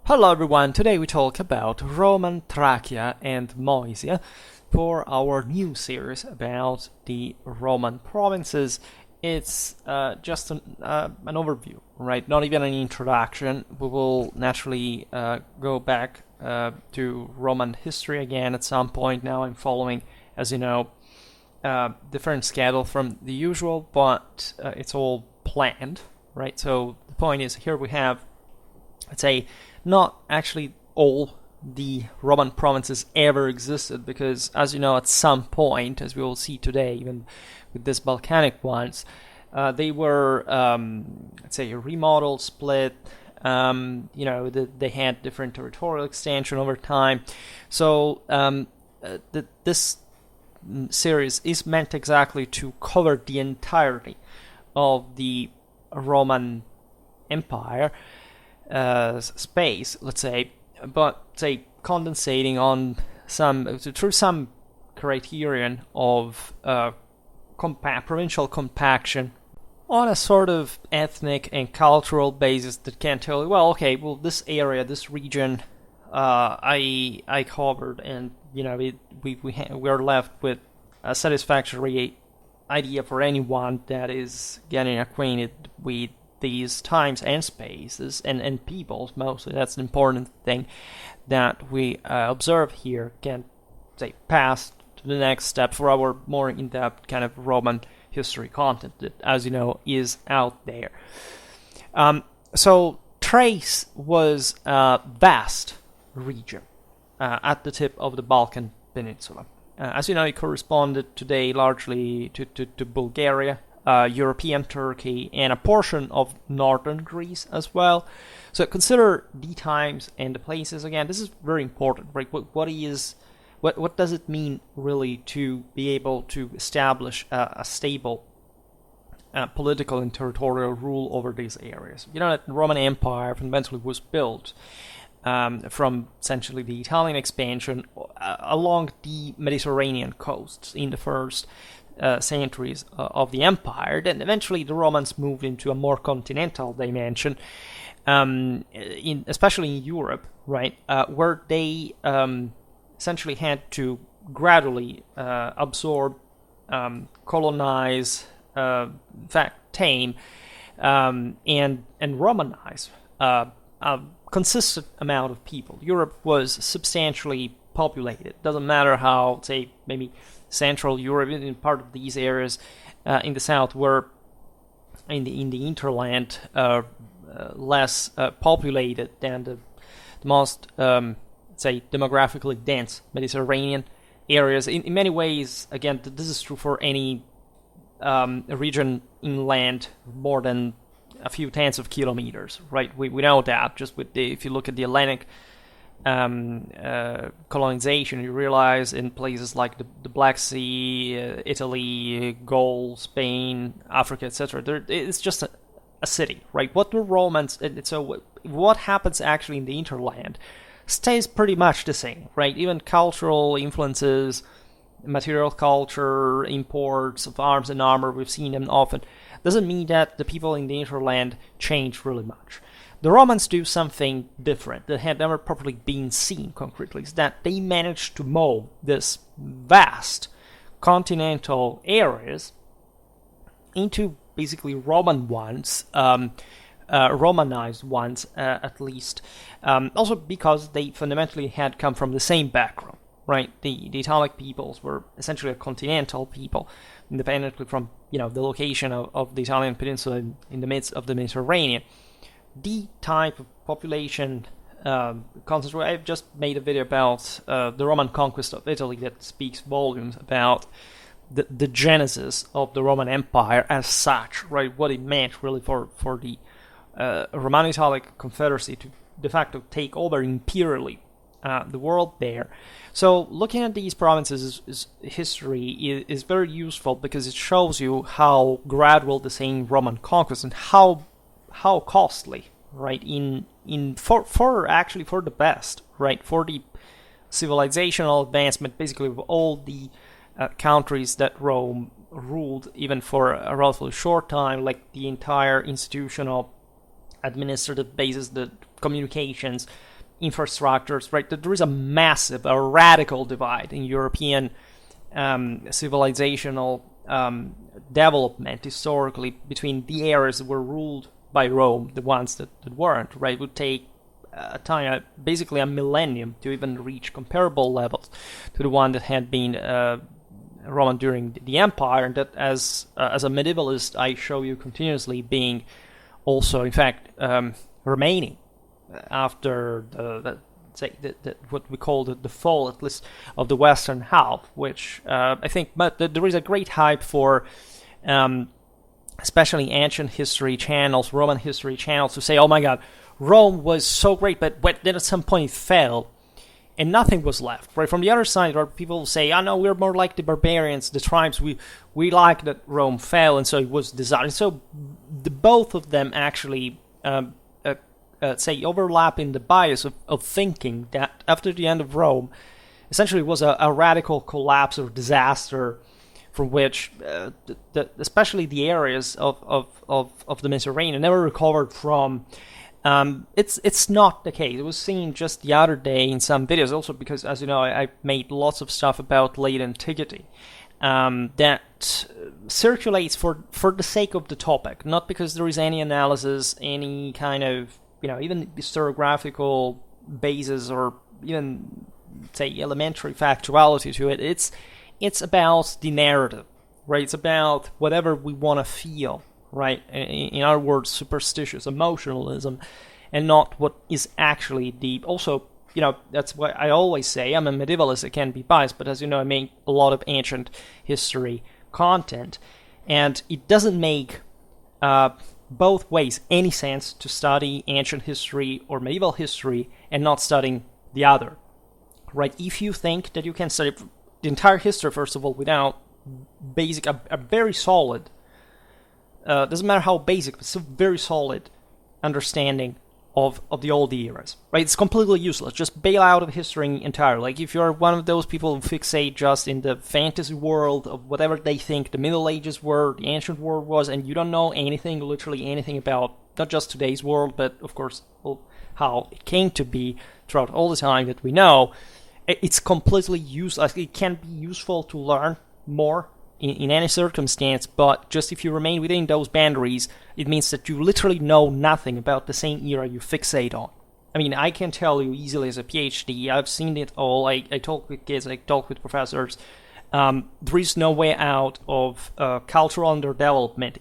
Hello everyone, today we talk about Roman Thracia and Moesia for our new series about the Roman provinces. It's just an overview, right? Not even an introduction. We will naturally go back to Roman history again at some point. Now I'm following, as you know, different schedule from the usual, but it's all planned, right? So the point is, here we have, let's say, not actually all the Roman provinces ever existed, because, as you know, at some point, as we will see today, even with these Balkanic ones, they were, let's say, remodeled, split. They had different territorial extension over time. So this series is meant exactly to cover the entirety of the Roman Empire space, let's say, but say condensating on through some criterion of provincial compaction on a sort of ethnic and cultural basis that can tell you, well, okay, well, this area, this region, I covered, and we're left with a satisfactory idea for anyone that is getting acquainted with these times and spaces and peoples. Mostly that's an important thing that we observe here, can say pass to the next step for our more in-depth kind of Roman history content that, as you know, is out there. So Thrace was a vast region at the tip of the Balkan Peninsula. As you know, it corresponded today largely to Bulgaria, European Turkey, and a portion of northern Greece as well. So consider the times and the places. Again, this is very important, right? What does it mean really to be able to establish a stable political and territorial rule over these areas? You know that the Roman Empire fundamentally was built from essentially the Italian expansion along the Mediterranean coasts in the first centuries of the empire. Then eventually the Romans moved into a more continental dimension, especially in Europe, right, where they essentially had to gradually absorb, colonize, tame, and Romanize a consistent amount of people. Europe was substantially populated. Doesn't matter how, say, maybe Central Europe, in part of these areas in the south, were in the hinterland less populated than the most, say, demographically dense Mediterranean areas. In many ways, again, this is true for any region inland more than a few tens of kilometers, right? We know that just if you look at the Atlantic colonization, you realize in places like the Black Sea, Italy, Gaul, Spain, Africa, etc., it's just a city, right? What the Romans, so what happens actually in the interland stays pretty much the same, right? Even cultural influences, material culture, imports of arms and armor, we've seen them often. Doesn't mean that the people in the interland change really much. The Romans do something different that had never properly been seen concretely, is that they managed to mold this vast continental areas into basically Roman ones, Romanized ones at least, also because they fundamentally had come from the same background, right? The Italic peoples were essentially a continental people, independently from the location of the Italian peninsula in the midst of the Mediterranean. The type of population concentrate. I've just made a video about the Roman conquest of Italy that speaks volumes about the genesis of the Roman Empire as such, right? What it meant really for the Romano-Italic Confederacy to de facto take over imperially the world there. So looking at these provinces' history is very useful, because it shows you how gradual the same Roman conquest and how costly, right, for actually for the best, right, for the civilizational advancement basically of all the countries that Rome ruled, even for a relatively short time, like the entire institutional administrative basis, the communications, infrastructures, right? There is a massive, a radical divide in European civilizational development historically between the areas that were ruled by Rome, the ones that weren't, right? It would take basically a millennium to even reach comparable levels to the one that had been Roman during the Empire, and that as a medievalist I show you continuously being also, in fact, remaining after what we call the fall, at least, of the western half, which I think, but there is a great hype for especially ancient history channels, Roman history channels, to say, oh my god, Rome was so great, but then at some point it fell, and nothing was left. Right from the other side, where people say, "Oh no, we're more like the barbarians, the tribes. We like that Rome fell, and so it was disaster." So both of them actually say overlap in the bias of thinking that after the end of Rome, essentially was a radical collapse or disaster, from which especially the areas of the Mediterranean never recovered from. It's not the case. It was seen just the other day in some videos, also because, as you know, I made lots of stuff about late antiquity that circulates for the sake of the topic, not because there is any analysis, any kind of, even historiographical basis, or even, say, elementary factuality to it. It's about the narrative, right? It's about whatever we want to feel, right? In other words, superstitious emotionalism, and not what is actually deep. Also, that's why I always say I'm a medievalist. I can be biased, but as you know, I make a lot of ancient history content, and it doesn't make both ways any sense to study ancient history or medieval history and not studying the other, right? If you think that you can study the entire history, first of all, without a very solid, doesn't matter how basic, but still very solid understanding of the old eras, right? It's completely useless. Just bail out of history entirely. Like, if you're one of those people who fixate just in the fantasy world of whatever they think the Middle Ages were, the ancient world was, and you don't know anything, literally anything about not just today's world, but of course how it came to be throughout all the time that we know, it's completely useless. It can be useful to learn more in any circumstance, but just if you remain within those boundaries, it means that you literally know nothing about the same era you fixate on. I mean, I can tell you easily as a PhD, I've seen it all. I talk with kids, I talk with professors. There is no way out of cultural underdevelopment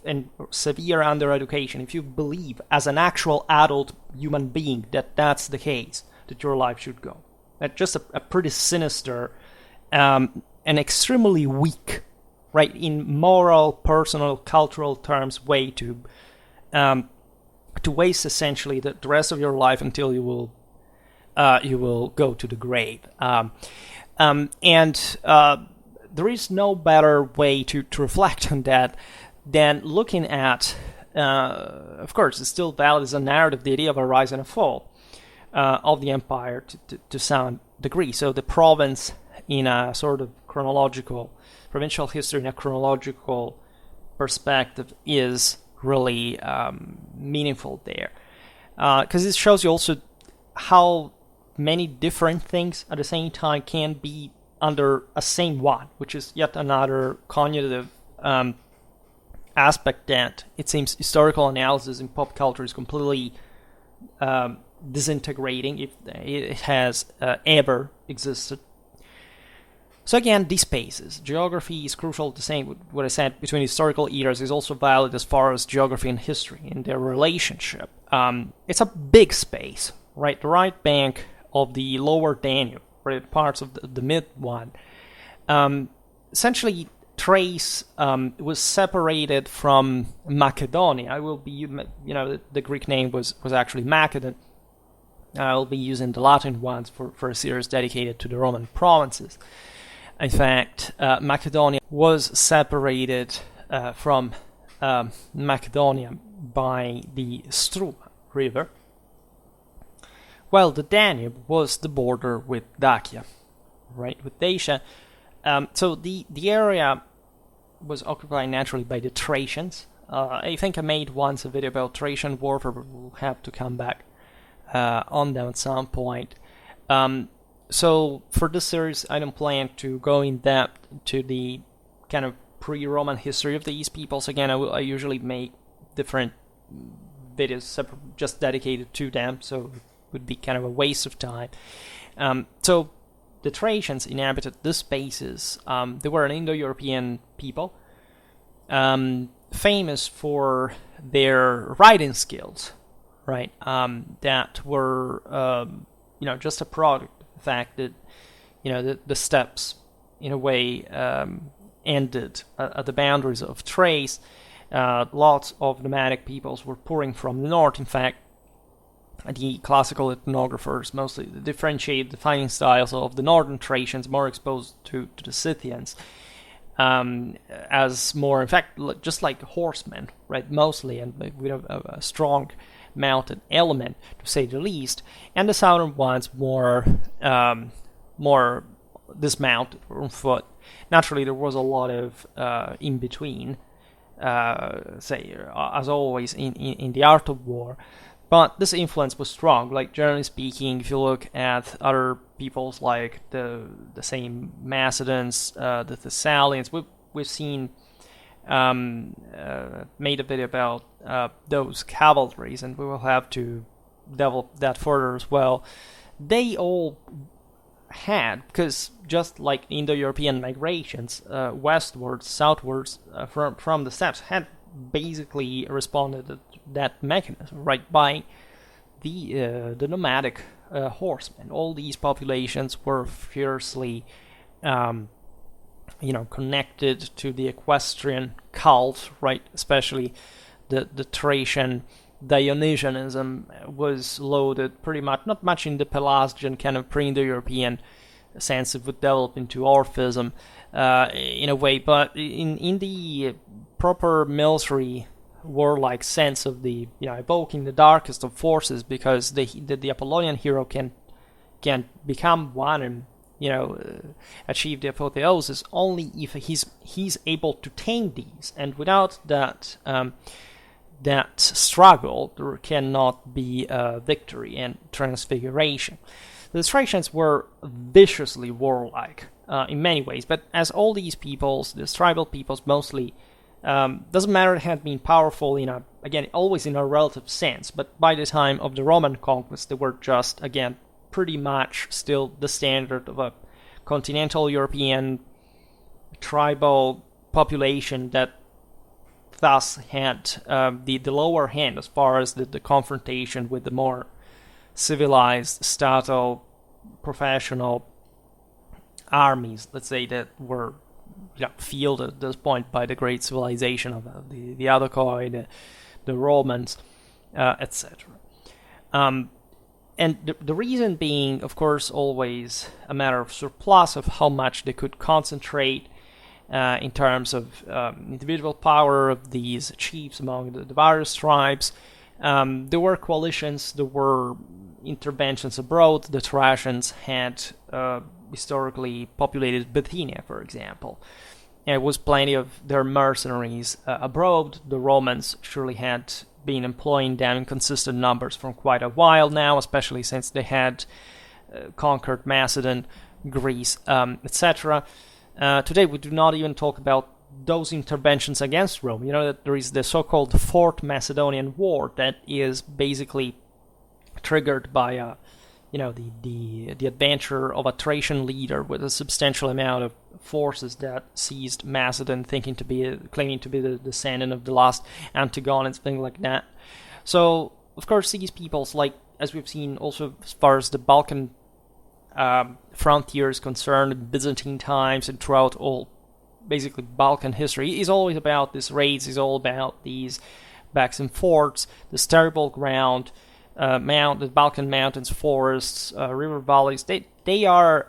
and severe undereducation if you believe as an actual adult human being that that's the case, that your life should go. That's just a pretty sinister and extremely weak, right, in moral, personal, cultural terms, way to waste essentially the rest of your life until you will go to the grave. And there is no better way to reflect on that than looking at, of course, it's still valid as a narrative, the idea of a rise and a fall of the empire to some degree. So the province in a sort of provincial history in a chronological perspective is really meaningful there. Because it shows you also how many different things at the same time can be under a same one, which is yet another cognitive aspect that it seems historical analysis in pop culture is completely disintegrating, if it has ever existed. So again, these spaces. Geography is crucial. The same with what I said between historical eras is also valid as far as geography and history and their relationship. It's a big space, right? The right bank of the lower Danube, right, parts of the mid one. Essentially, Thrace was separated from Macedonia. I will be, the Greek name was actually Macedon. I will be using the Latin ones for a series dedicated to the Roman provinces. In fact, Macedonia was separated from Macedonia by the Struma river, while the Danube was the border with Dacia, right, with Dacia. So the area was occupied naturally by the Thracians. I think I made once a video about Thracian warfare, but we'll have to come back on them at some point. So for this series, I don't plan to go in depth to the kind of pre-Roman history of these peoples. Again, I usually make different videos just dedicated to them, so it would be kind of a waste of time. So the Thracians inhabited these spaces. They were an Indo-European people, famous for their writing skills, right? That were, just a product of the fact that, the steppes, in a way, ended at the boundaries of Thrace. Lots of nomadic peoples were pouring from the north. In fact, the classical ethnographers mostly differentiate the fighting styles of the northern Thracians, more exposed to the Scythians, as more, in fact, just like horsemen, right, mostly, and with a strong mounted element, to say the least, and the southern ones more dismounted on foot. Naturally, there was a lot of in between, as always in the art of war, but this influence was strong. Like, generally speaking, if you look at other peoples like the same Macedons, the Thessalians, we've seen made a video about those cavalries, and we will have to develop that further as well. They all had, because just like Indo-European migrations westwards, southwards from the steppes, had basically responded to that mechanism, right, by the nomadic horsemen. All these populations were fiercely connected to the equestrian cult, right? Especially the Thracian Dionysianism was loaded pretty much, not much in the Pelasgian kind of pre-Indo-European sense. It would develop into Orphism in a way, but in the proper military warlike sense of the evoking the darkest of forces, because the Apollonian hero can become one and achieve the apotheosis only if he's able to tame these, and without that struggle, there cannot be victory and transfiguration. The Thracians were viciously warlike in many ways, but as all these peoples, these tribal peoples mostly, doesn't matter, it had been powerful always in a relative sense, but by the time of the Roman conquest, they were just, again, pretty much still the standard of a continental European tribal population that thus had the lower hand as far as the confrontation with the more civilized, stato, professional armies, let's say, that were fielded at this point by the great civilization of the Adochoi, the Romans, etc. And the reason being, of course, always a matter of surplus, of how much they could concentrate in terms of individual power of these chiefs among the various tribes. There were coalitions, there were interventions abroad. The Thracians had historically populated Bithynia, for example. There was plenty of their mercenaries abroad. The Romans surely had been employing them in consistent numbers for quite a while now, especially since they had conquered Macedon, Greece, etc. Today we do not even talk about those interventions against Rome. That there is the so-called Fourth Macedonian War that is basically triggered by the adventure of a Thracian leader with a substantial amount of forces that seized Macedon, claiming to be the descendant of the last Antigonus, things like that. So, of course, these peoples, like, as we've seen also as far as the Balkan frontier is concerned, Byzantine times, and throughout all, basically, Balkan history, is always about these raids, is all about these backs and forths, this terrible ground, the Balkan mountains, forests, river valleys. They are,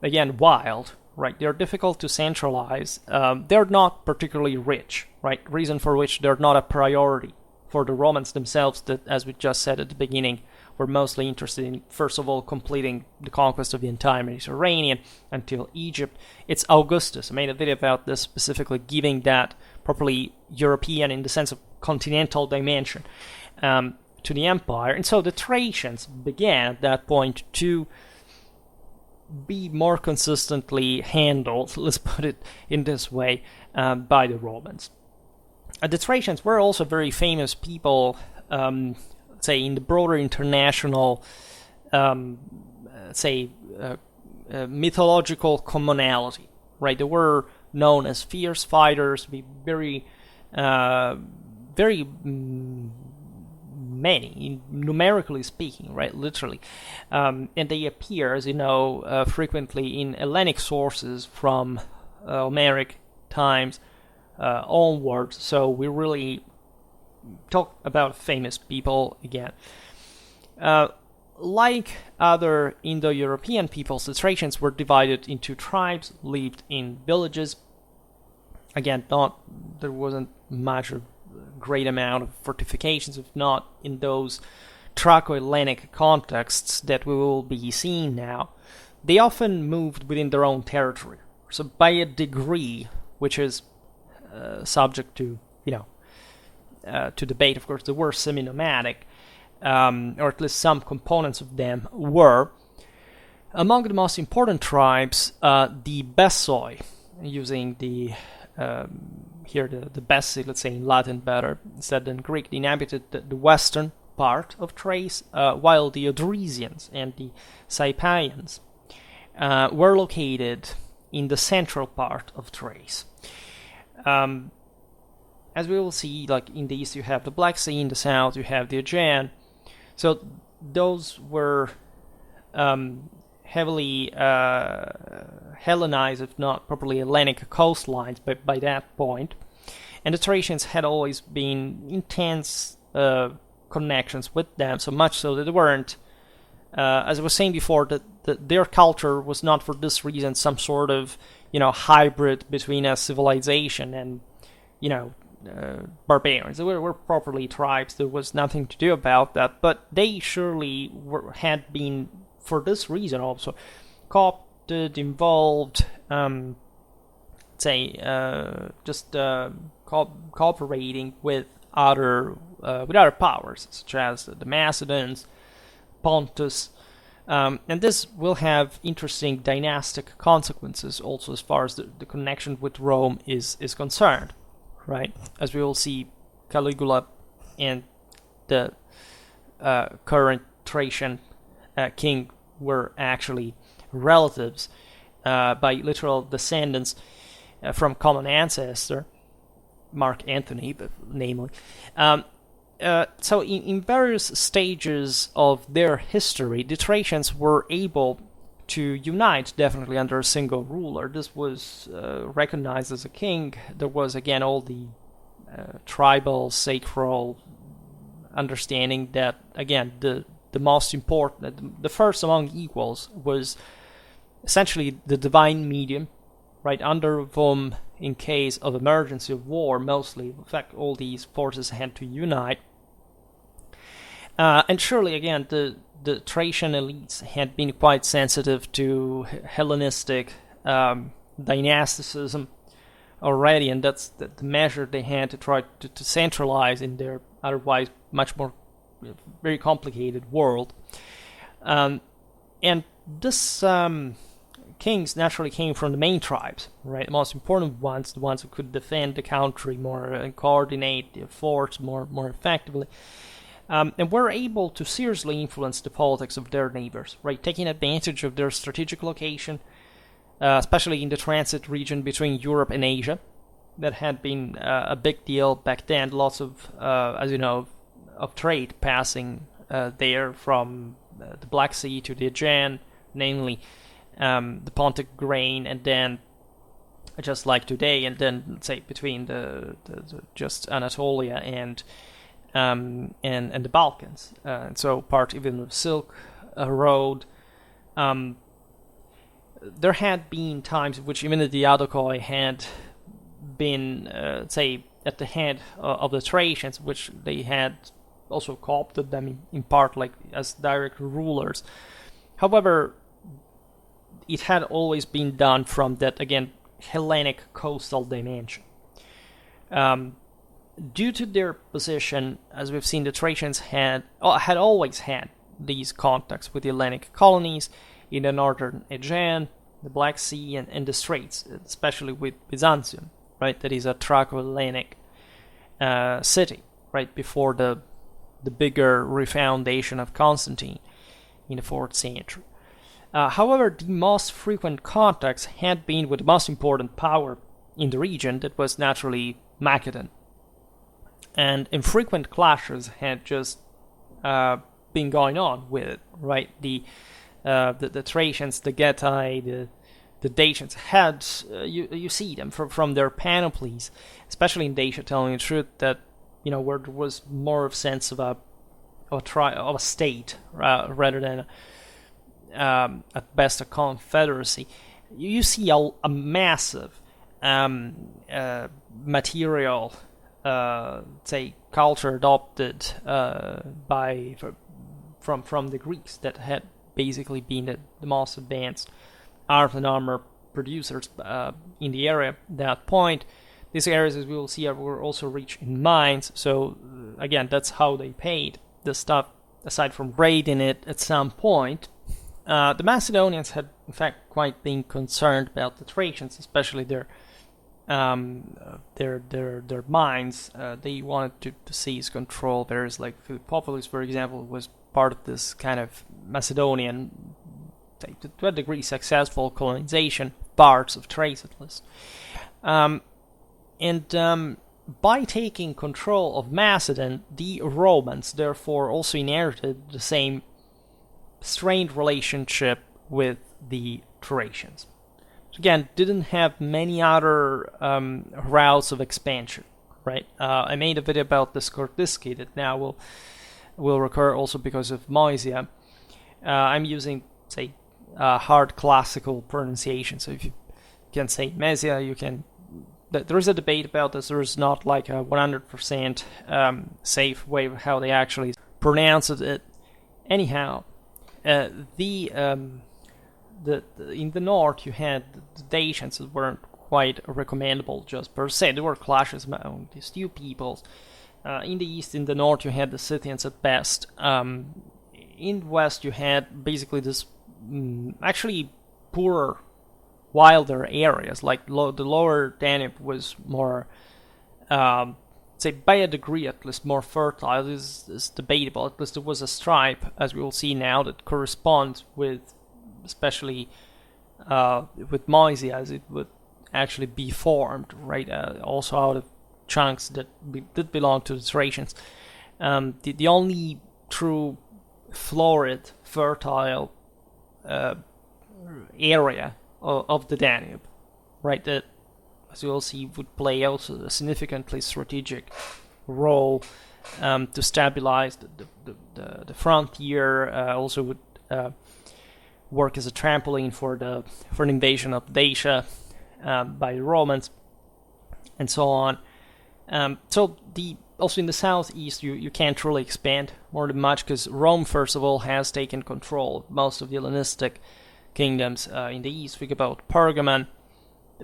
again, wild, right? They're difficult to centralize. They're not particularly rich, right? Reason for which they're not a priority for the Romans themselves, that, as we just said at the beginning, were mostly interested in, first of all, completing the conquest of the entire Mediterranean until Egypt. It's Augustus. I made a video about this, specifically giving that properly European, in the sense of continental dimension, to the empire, and so the Thracians began at that point to be more consistently handled, let's put it in this way, by the Romans. The Thracians were also very famous people, say, in the broader international, mythological commonality, right? They were known as fierce fighters, very many, numerically speaking, right, literally. And they appear, as you know, frequently in Hellenic sources from Homeric times onwards, so we really talk about famous people again. Like other Indo-European peoples, the Thracians were divided into tribes, lived in villages. Again, there wasn't much of a great amount of fortifications, if not in those Thraco-Hellenic contexts that we will be seeing now. They often moved within their own territory, so by a degree, which is subject to, to debate. Of course, they were semi-nomadic, or at least some components of them were. Among the most important tribes, the Bessoi, using the here the Bessi, let's say in Latin better instead than Greek, they inhabited the western part of Thrace, while the Odrysians and the Saipians were located in the central part of Thrace. As we will see, like in the east you have the Black Sea, in the south you have the Aegean. So those were heavily Hellenized, if not properly Hellenic coastlines by that point. And the Thracians had always been intense connections with them, so much so that they weren't, as I was saying before, that their culture was not for this reason some sort of, hybrid between a civilization and, barbarians. They were properly tribes. There was nothing to do about that, but they surely had been, for this reason also, co-opted, involved, cooperating with other powers, such as the Macedons, Pontus, and this will have interesting dynastic consequences also as far as the connection with Rome is concerned, right? As we will see, Caligula and the current Thracian king were actually relatives by literal descendants from common ancestor, Mark Antony, namely. So in various stages of their history, the Thracians were able to unite definitely under a single ruler. This was recognized as a king. There was again all the tribal, sacral understanding that again the most important, the first among equals, was essentially the divine medium, right, under whom, in case of emergency of war, mostly, in fact, all these forces had to unite. And surely, again, the Thracian elites had been quite sensitive to Hellenistic dynasticism already, and that's the measure they had to try to centralize in their otherwise much more very complicated world. And this kings naturally came from the main tribes, right? The most important ones, the ones who could defend the country more and coordinate the efforts more effectively, and were able to seriously influence the politics of their neighbors, right? Taking advantage of their strategic location, especially in the transit region between Europe and Asia, that had been a big deal back then. Lots of, as you know, of trade passing there from the Black Sea to the Aegean, namely the Pontic grain, and then just like today, and then let's say between the just Anatolia and the Balkans, and so part even of Silk Road. There had been times in which even the Diadochoi had been, say, at the head of the Thracians, which they had also co-opted them in part, like as direct rulers. However, it had always been done from that, again, Hellenic coastal dimension. due to their position, as we've seen, the Thracians had always had these contacts with the Hellenic colonies in the northern Aegean, the Black Sea, and the Straits, especially with Byzantium, right? That is a Thraco-Hellenic city, right before the bigger refoundation of Constantine in the 4th century. However, the most frequent contacts had been with the most important power in the region, that was naturally Macedon. And infrequent clashes had just been going on with it, right? The Thracians, the Getae, the Dacians had, you see them from their panoplies, especially in Dacia, telling the truth, that, where there was more of a sense of a state rather than at best a confederacy. You see a massive material, say, culture adopted from the Greeks, that had basically been the most advanced art and armor producers in the area at that point. These areas, as we will see, were also rich in mines. So again, that's how they paid the stuff, aside from raiding it at some point. The Macedonians had, in fact, quite been concerned about the Thracians, especially their mines. They wanted to seize control. There's like Philippopolis, for example, was part of this kind of Macedonian, to a degree, successful colonization, parts of Thrace at least. By taking control of Macedon, the Romans therefore also inherited the same strained relationship with the Thracians. Again, didn't have many other routes of expansion, right? I made a video about the Skordiski that now will recur also because of Moesia. I'm using, say, hard classical pronunciation, so if you can say Moesia, you can. There is a debate about this. There is not like a 100% safe way of how they actually pronounce it. Anyhow, in the north you had the Dacians that weren't quite recommendable just per se. There were clashes among these two peoples. In the east, in the north, you had the Scythians at best. In the west, you had basically this actually poorer, wilder areas. Like the lower Danube was more, say, by a degree at least, more fertile. This is debatable. At least there was a stripe, as we will see now, that corresponds with, especially with Moesia, as it would actually be formed, right? Also out of chunks that did belong to the Thracians. The only true florid, fertile area of the Danube, right, that, as you will see, would play also a significantly strategic role to stabilize the frontier, also would work as a trampoline for an invasion of Dacia by the Romans, and so on. So also in the southeast, you can't really expand more than much, because Rome, first of all, has taken control of most of the Hellenistic kingdoms. In the east, think about Pergamon,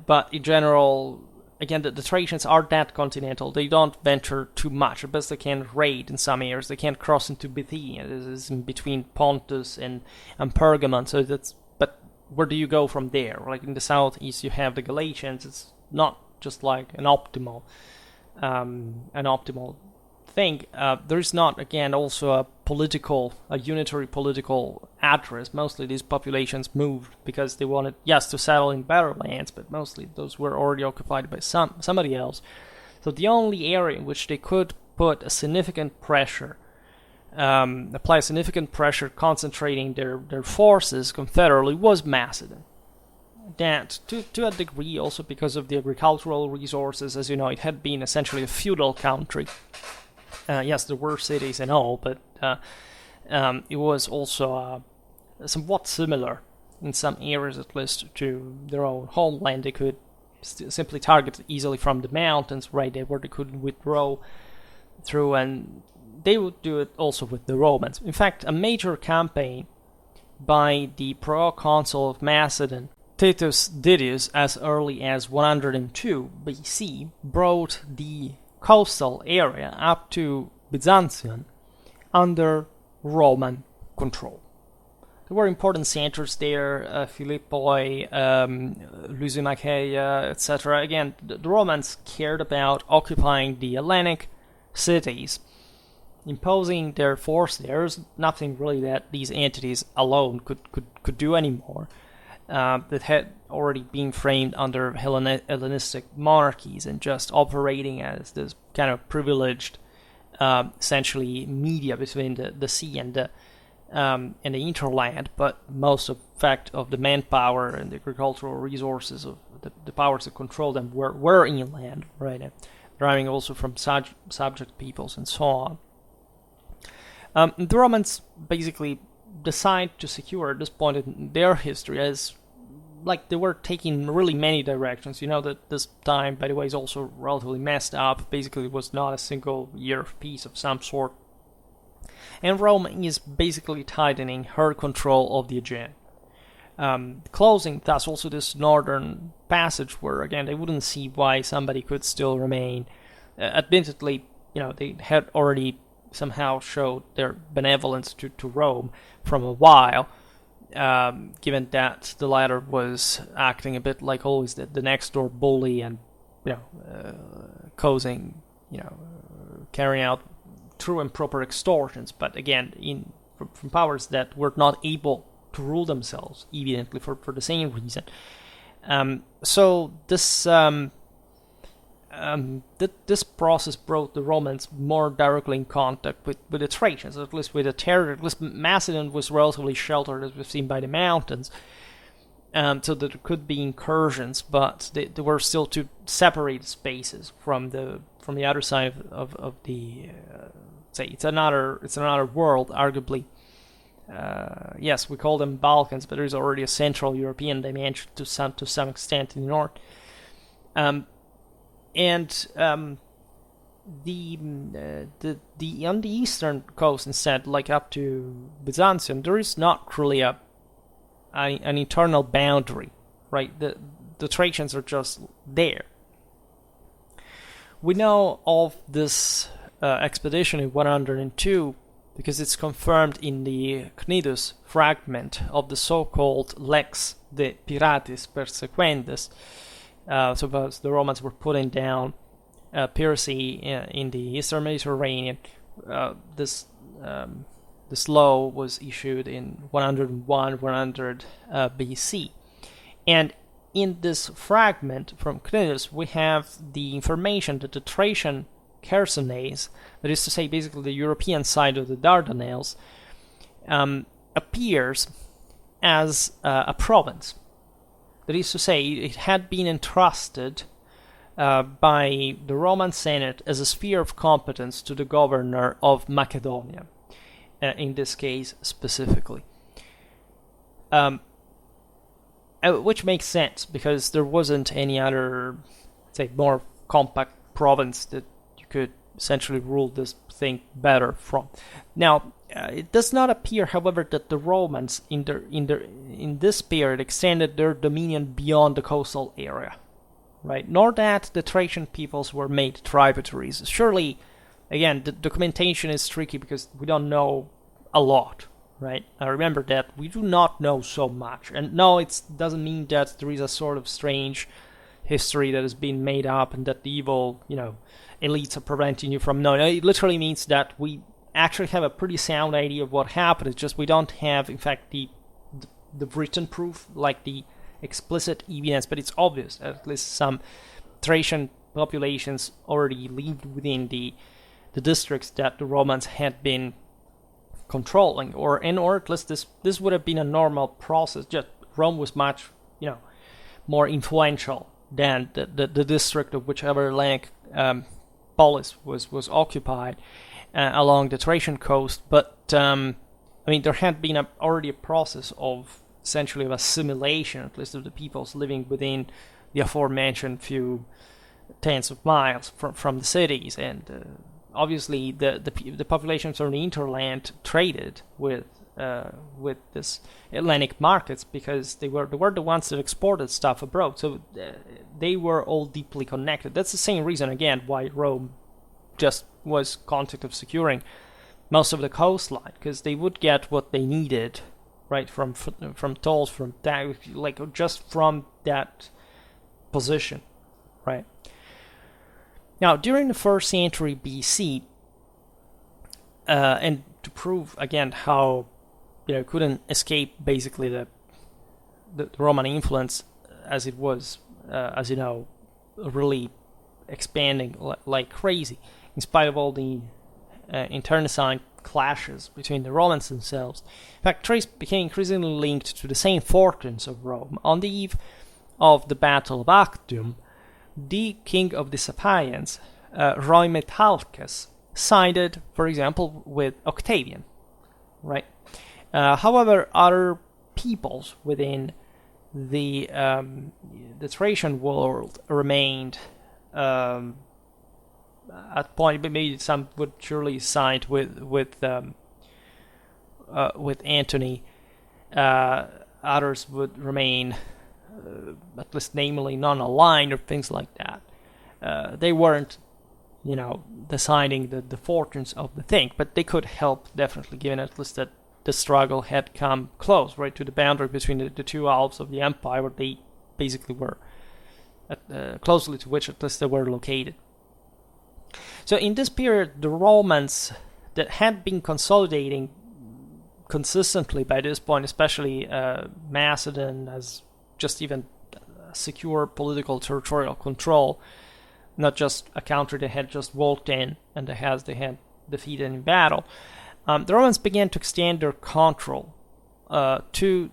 but in general, again, the Thracians are that continental. They don't venture too much. At best, they can raid in some areas. They can't cross into Bithynia. This is in between Pontus and Pergamon. So but where do you go from there? Like in the southeast, you have the Galatians. It's not just like an optimal thing. There is not, again, also a unitary political address. Mostly these populations moved because they wanted, yes, to settle in better lands, but mostly those were already occupied by somebody else. So the only area in which they could put a significant pressure, apply significant pressure, concentrating their forces confederately, was Macedon. That, to a degree, also because of the agricultural resources. As you know, it had been essentially a feudal country. Yes, there were cities and all, but it was also somewhat similar in some areas, at least, to their own homeland. They could simply target easily from the mountains, right there, where they could withdraw through, and they would do it also with the Romans. In fact, a major campaign by the proconsul of Macedon, Titus Didius, as early as 102 BC, brought the coastal area up to Byzantium under Roman control. There were important centers there, Philippoi, Lysimachia, etc. Again, the Romans cared about occupying the Hellenic cities, imposing their force there. There's nothing really that these entities alone could do anymore. That had already been framed under Hellenistic monarchies and just operating as this kind of privileged, essentially media between the sea and the hinterland. But most of the manpower and the agricultural resources of the powers that control them were inland, right? Deriving also from subject peoples and so on. The Romans basically decide to secure at this point in their history, as like they were taking really many directions. You know that this time, by the way, is also relatively messed up. Basically, it was not a single year of peace of some sort. And Rome is basically tightening her control of the Aegean. Closing thus also this northern passage where, again, they wouldn't see why somebody could still remain. Admittedly, they had already somehow showed their benevolence to Rome from a while, given that the latter was acting a bit like always the next door bully and causing, carrying out true and proper extortions, but again from powers that were not able to rule themselves, evidently for the same reason. So this this process brought the Romans more directly in contact with the Thracians, at least with the territory. At least Macedon was relatively sheltered, as we've seen, by the mountains, so that there could be incursions, but there were still two separate spaces from the other side of the. Say it's another world, arguably. Yes, we call them Balkans, but there's already a Central European dimension to some extent in the north. On the eastern coast instead, like up to Byzantium, there is not really an internal boundary, right? The Thracians are just there. We know of this expedition in 102 because it's confirmed in the Cnidus fragment of the so-called Lex de Piratis Persequendes. Suppose the Romans were putting down piracy in the Eastern Mediterranean. This law was issued in 101-100 BC, and in this fragment from Cnidus we have the information that the Thracian Chersonese, that is to say basically the European side of the Dardanelles, appears as a province. That is to say, it had been entrusted by the Roman Senate as a sphere of competence to the governor of Macedonia, in this case specifically. Which makes sense, because there wasn't any other, say, more compact province that you could essentially rule this thing better from. Now, it does not appear, however, that the Romans in this period extended their dominion beyond the coastal area, right? Nor that the Thracian peoples were made tributaries. Surely, again, the documentation is tricky because we don't know a lot, right? Now remember that we do not know so much, and no, it doesn't mean that there is a sort of strange history that has been made up and that the evil, elites are preventing you from knowing. It literally means that we actually have a pretty sound idea of what happened. It's just we don't have, in fact, the written proof, like the explicit evidence, but it's obvious that at least some Thracian populations already lived within the districts that the Romans had been controlling, or at least this would have been a normal process. Just Rome was much, more influential than the district of whichever Hellenic polis was occupied along the Thracian coast. But there had been already a process of essentially of assimilation, at least of the peoples living within the aforementioned few tens of miles from the cities, and obviously the populations on the hinterland traded with this Hellenic markets because they were the ones that exported stuff abroad, so they were all deeply connected. That's the same reason, again, why Rome just was concept of securing most of the coastline, because they would get what they needed, right, from tolls, from that, like just from that position, right. Now, during the 1st century BC, and to prove again how couldn't escape basically the Roman influence, as it was, as you know, really expanding like crazy, in spite of all the internecine clashes between the Romans themselves. In fact, Thrace became increasingly linked to the same fortunes of Rome. On the eve of the Battle of Actium, the king of the Sapiens, Rhoemetalcus, sided, for example, with Octavian, right? However, other peoples within the Thracian world remained at point. Maybe some would surely side with Antony. Others would remain, at least namely, non-aligned or things like that. They weren't, deciding the fortunes of the thing, but they could help, definitely, given at least that the struggle had come close, right, to the boundary between the two halves of the empire, where they basically were, closely to which at least they were located. So in this period, the Romans that had been consolidating consistently by this point, especially Macedon, as just even secure political territorial control, not just a country they had just walked in and they had defeated in battle. The Romans began to extend their control to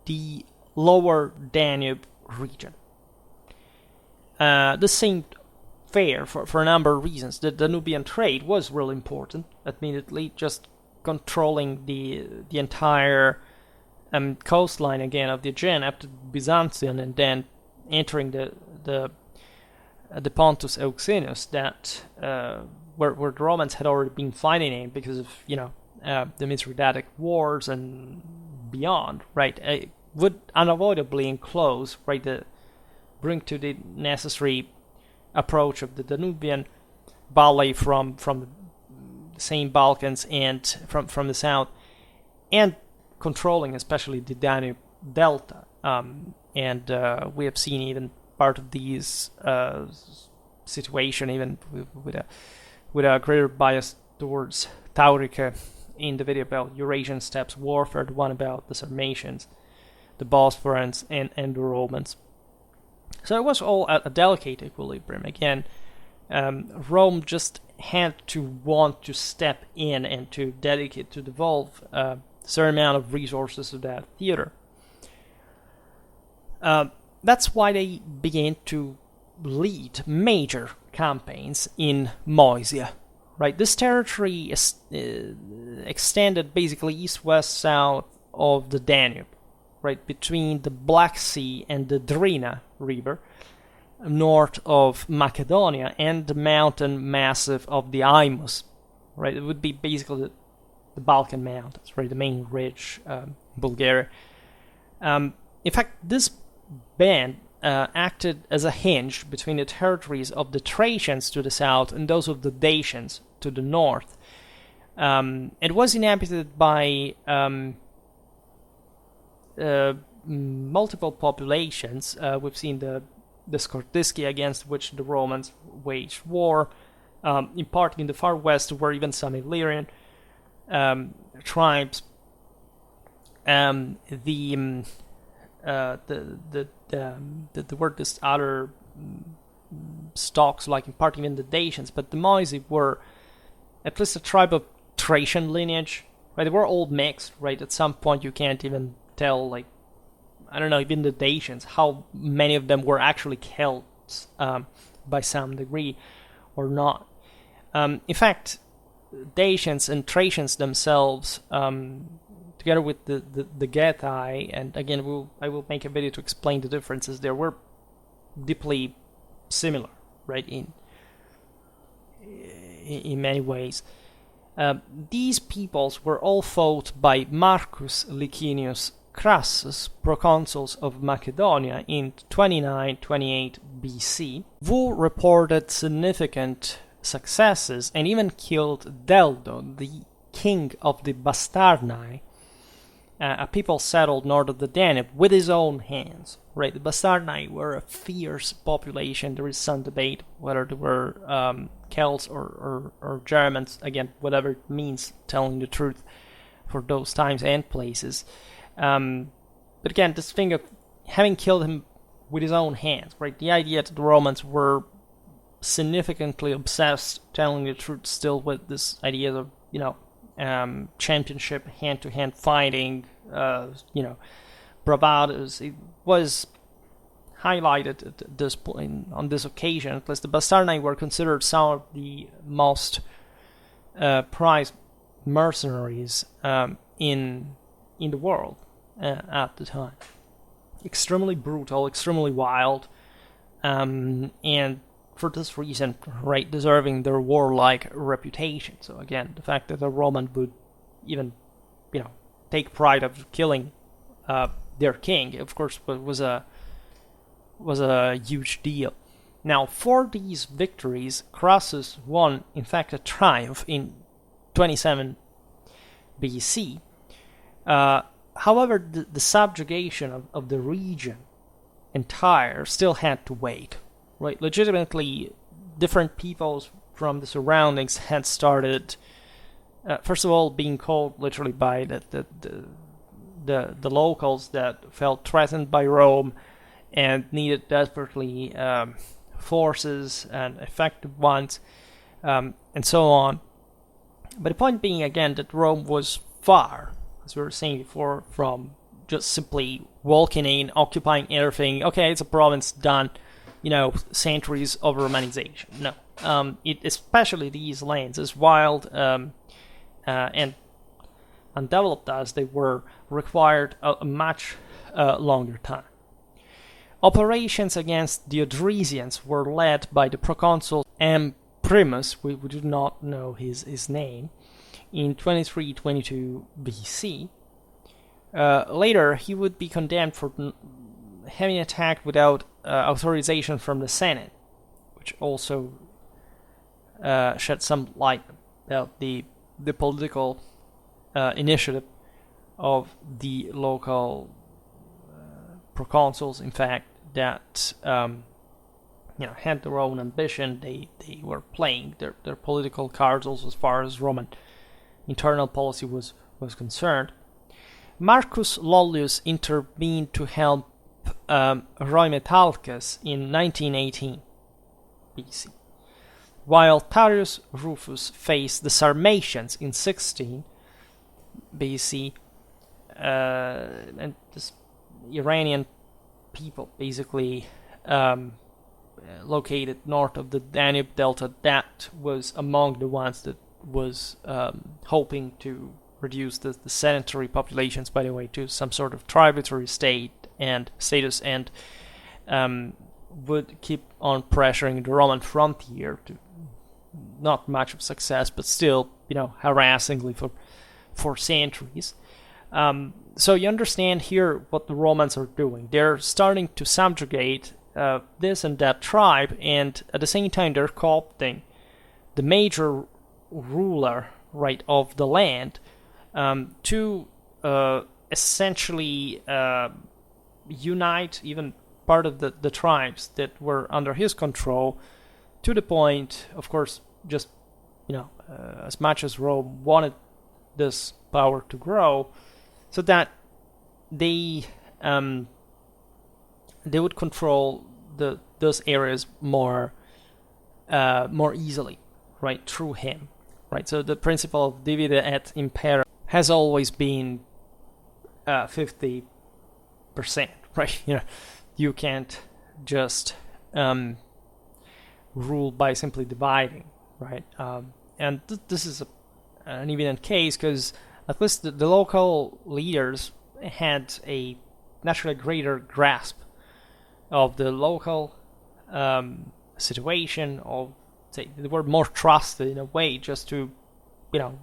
the lower Danube region. This seemed fair for a number of reasons. The Danubian trade was really important, admittedly, just controlling the entire coastline again of the Aegean up to Byzantium, and then entering the Pontus Euxinus, that where the Romans had already been fighting in because of the Mithridatic wars and beyond, right? It would unavoidably enclose, right, bring to the necessary approach of the Danubian valley from the same Balkans and from the south, and controlling especially the Danube delta. And we have seen even part of these situation even with a greater bias towards Taurica in the video about Eurasian steppes warfare, the one about the Sarmatians, the Bosphorans, and the Romans. So it was all at a delicate equilibrium. Again, Rome just had to want to step in and to dedicate, to devolve a certain amount of resources to that theater. That's why they began to lead major campaigns in Moesia. Right, this territory is extended basically east, west, south of the Danube, right, between the Black Sea and the Drina River, north of Macedonia and the mountain massif of the Imus. Right, it would be basically the Balkan Mountains, right, the main ridge in Bulgaria. In fact, this band acted as a hinge between the territories of the Thracians to the south and those of the Dacians to the north. It was inhabited by multiple populations. We've seen the Skordiski, against which the Romans waged war. In part in the far west were even some Illyrian tribes. There were this other stocks, like in part even the Dacians, but the Moesi were at least a tribe of Thracian lineage, right? They were all mixed, right? At some point you can't even tell, like, I don't know, even the Dacians, how many of them were actually Celts by some degree or not. In fact, Dacians and Thracians themselves, together with the Getae, and again I will make a video to explain the differences, there were deeply similar, right, in many ways. These peoples were all fought by Marcus Licinius Crassus, proconsuls of Macedonia, in 29-28 BC, who reported significant successes, and even killed Deldo, the king of the Bastarnae, a people settled north of the Danube, with his own hands. Right, the Bastarnae were a fierce population. There is some debate whether they were Celts or Germans. Again, whatever it means, telling the truth for those times and places. But again, this thing of having killed him with his own hands, right? The idea that the Romans were significantly obsessed, telling the truth, still with this idea of championship, hand-to-hand fighting, bravados. It was highlighted at this point, on this occasion. At least the Bastarnae were considered some of the most prized mercenaries in the world at the time. Extremely brutal, extremely wild, and for this reason, right, deserving their warlike reputation. So again, the fact that a Roman would even, take pride of killing their king, of course, was a huge deal. Now, for these victories, Crassus won, in fact, a triumph in 27 BC. However, the subjugation of the region entire still had to wait. Right, legitimately, different peoples from the surroundings had started, first of all, being called literally by the locals that felt threatened by Rome and needed desperately forces and effective ones, and so on. But the point being, again, that Rome was far, as we were saying before, from just simply walking in, occupying everything. Okay, it's a province, done. Centuries of Romanization. No. Especially these lands, as wild and undeveloped as they were, required a much longer time. Operations against the Odrysians were led by the proconsul M. Primus, we do not know his name, in 23-22 BC. Later, he would be condemned for having attacked without authorization from the Senate, which also shed some light about the political initiative of the local proconsuls. In fact, that had their own ambition. They were playing their political cards also as far as Roman internal policy was concerned. Marcus Lollius intervened to help Rheimetalcus in 1918 BC, while Tarius Rufus faced the Sarmatians in 16 BC, and this Iranian people basically located north of the Danube Delta, that was among the ones that was hoping to reduce the sedentary populations, by the way, to some sort of tributary status, and would keep on pressuring the Roman frontier to not much of success, but still, harassingly for centuries. So you understand here what the Romans are doing. They're starting to subjugate this and that tribe, and at the same time they're co-opting the major ruler, right, of the land to essentially unite even part of the tribes that were under his control, to the point, of course, just as much as Rome wanted this power to grow, so that they would control those areas more easily, right, through him, right. So the principle of divide et impera has always been 50%, right? You can't just rule by simply dividing, right? And this is an evident case because at least the local leaders had a naturally greater grasp of the local situation, of, say, they were more trusted in a way just to,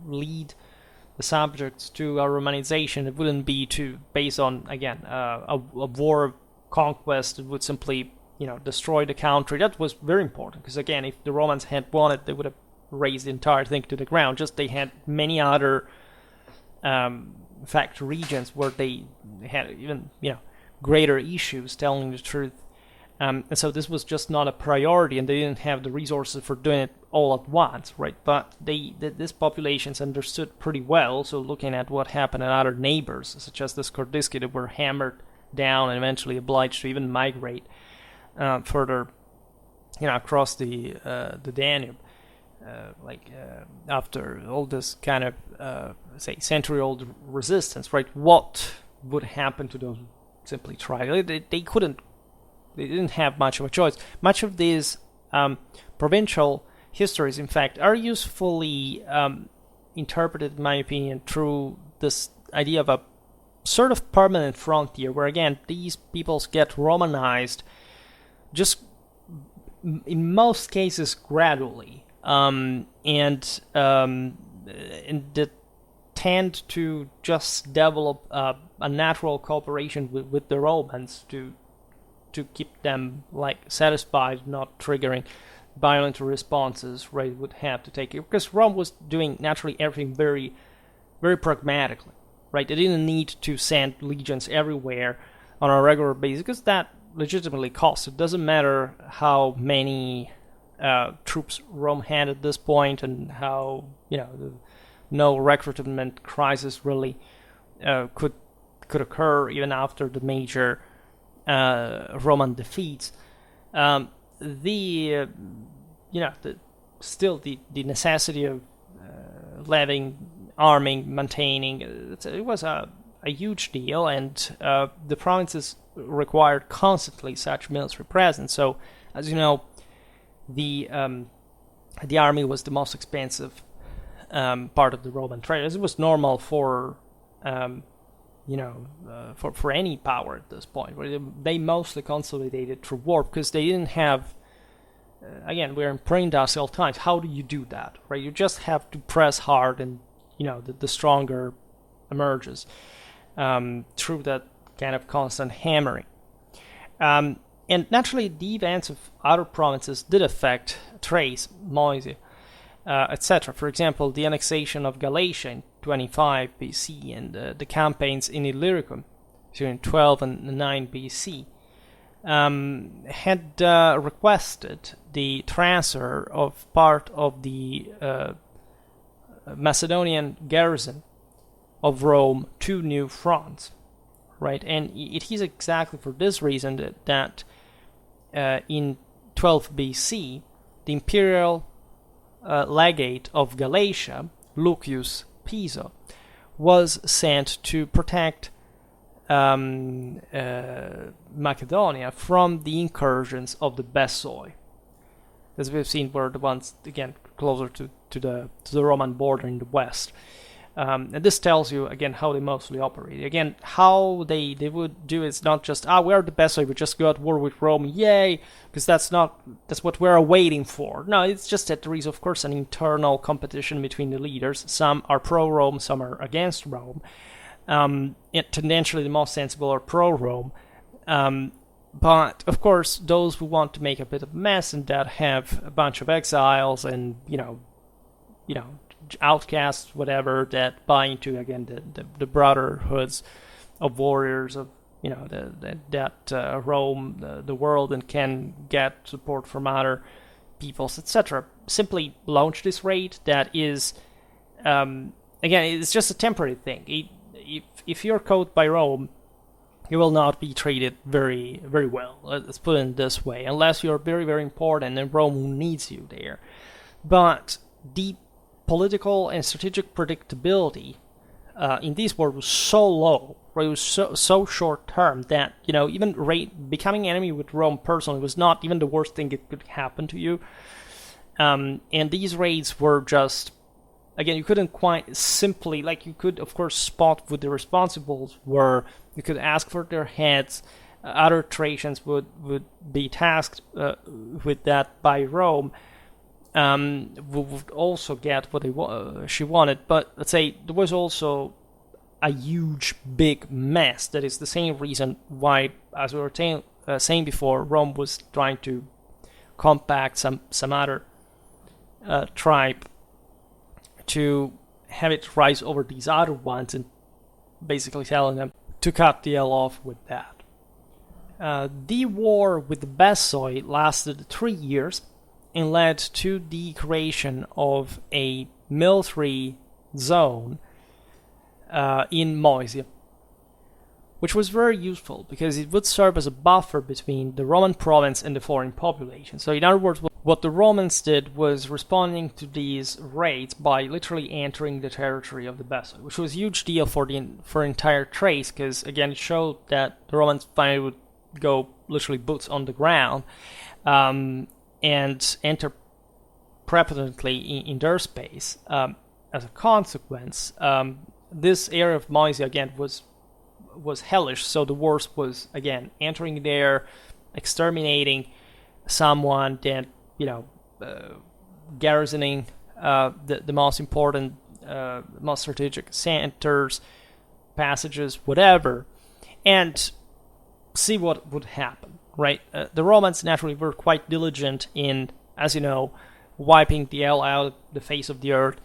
lead the subjects to a Romanization. It wouldn't be based on, again, a war of conquest. It would simply destroy the country. That was very important because, again, if the Romans had won it, they would have razed the entire thing to the ground. Just they had many other fact regions where they had even greater issues telling the truth. And so this was just not a priority, and they didn't have the resources for doing it all at once, right? But these populations understood pretty well. So looking at what happened in other neighbors, such as the Skordiski, that were hammered down and eventually obliged to even migrate further, across the Danube, after all this kind of say century-old resistance, right? What would happen to those simply tribes? They didn't have much of a choice. Much of these provincial histories, in fact, are usefully interpreted, in my opinion, through this idea of a sort of permanent frontier, where, again, these peoples get Romanized just in most cases gradually, and that tend to just develop a natural cooperation with the Romans to keep them satisfied, not triggering violent responses, right? Would have to take it, because Rome was doing naturally everything very, very pragmatically, right? They didn't need to send legions everywhere on a regular basis, because that legitimately costs. It doesn't matter how many troops Rome had at this point, and how no recruitment crisis really could occur even after the major Roman defeats. Still the necessity of levying, arming, maintaining, it was a huge deal, and the provinces required constantly such military presence. So, as you know, the army was the most expensive part of the Roman trade, as it was normal for for any power at this point. They mostly consolidated through war, because they didn't have, again, we're in pre-industrial times. How do you do that, right? You just have to press hard, and the stronger emerges through that kind of constant hammering. And naturally, the events of other provinces did affect Thrace, Moesia, etc. For example, the annexation of Galatia in 25 BC, and the campaigns in Illyricum during 12 and 9 BC had requested the transfer of part of the Macedonian garrison of Rome to new fronts, right? And it is exactly for this reason that in 12 BC, the imperial legate of Galatia, Lucius Piso, was sent to protect Macedonia from the incursions of the Bessoi. As we've seen, were the ones, again, closer to the Roman border in the west. And this tells you, again, how they mostly operate. Again, how they would do it's not just, we're the Bessoi, we just go at war with Rome, yay, because that's what we're waiting for. No, it's just that there is, of course, an internal competition between the leaders. Some are pro-Rome, some are against Rome. Tendentially, the most sensible are pro-Rome. But, of course, those who want to make a bit of a mess and that have a bunch of exiles and, outcasts, whatever, that buy into, again, the brotherhoods of warriors of, Rome, the world, and can get support from other peoples, etc. Simply launch this raid that is, again, it's just a temporary thing. If you're caught by Rome, you will not be treated very, very well. Let's put it this way, unless you're very, very important and Rome needs you there. But the political and strategic predictability in this war was so low, right? It was so short term that even becoming enemy with Rome personally was not even the worst thing that could happen to you. And these raids were just, again, you couldn't quite simply, you could, of course, spot with the responsibles, where you could ask for their heads. Other Thracians would be tasked with that by Rome. Would also get what she wanted, but let's say there was also a huge, big mess. That is the same reason why, as we were saying before, Rome was trying to compact some other tribe to have it rise over these other ones, and basically telling them to cut the hell off with that. The war with the Bessoi lasted 3 years and led to the creation of a military zone in Moesia, which was very useful because it would serve as a buffer between the Roman province and the foreign population. So in other words, what the Romans did was responding to these raids by literally entering the territory of the Bessoi, which was a huge deal for entire Thrace, because again it showed that the Romans finally would go literally boots on the ground and enter prepotently in their space. As a consequence, this area of Moesia again was hellish. So the worst was again entering there, exterminating someone, then garrisoning the most important, most strategic centers, passages, whatever, and see what would happen. Right? The Romans naturally were quite diligent in, as you know, wiping the hell out of the face of the earth.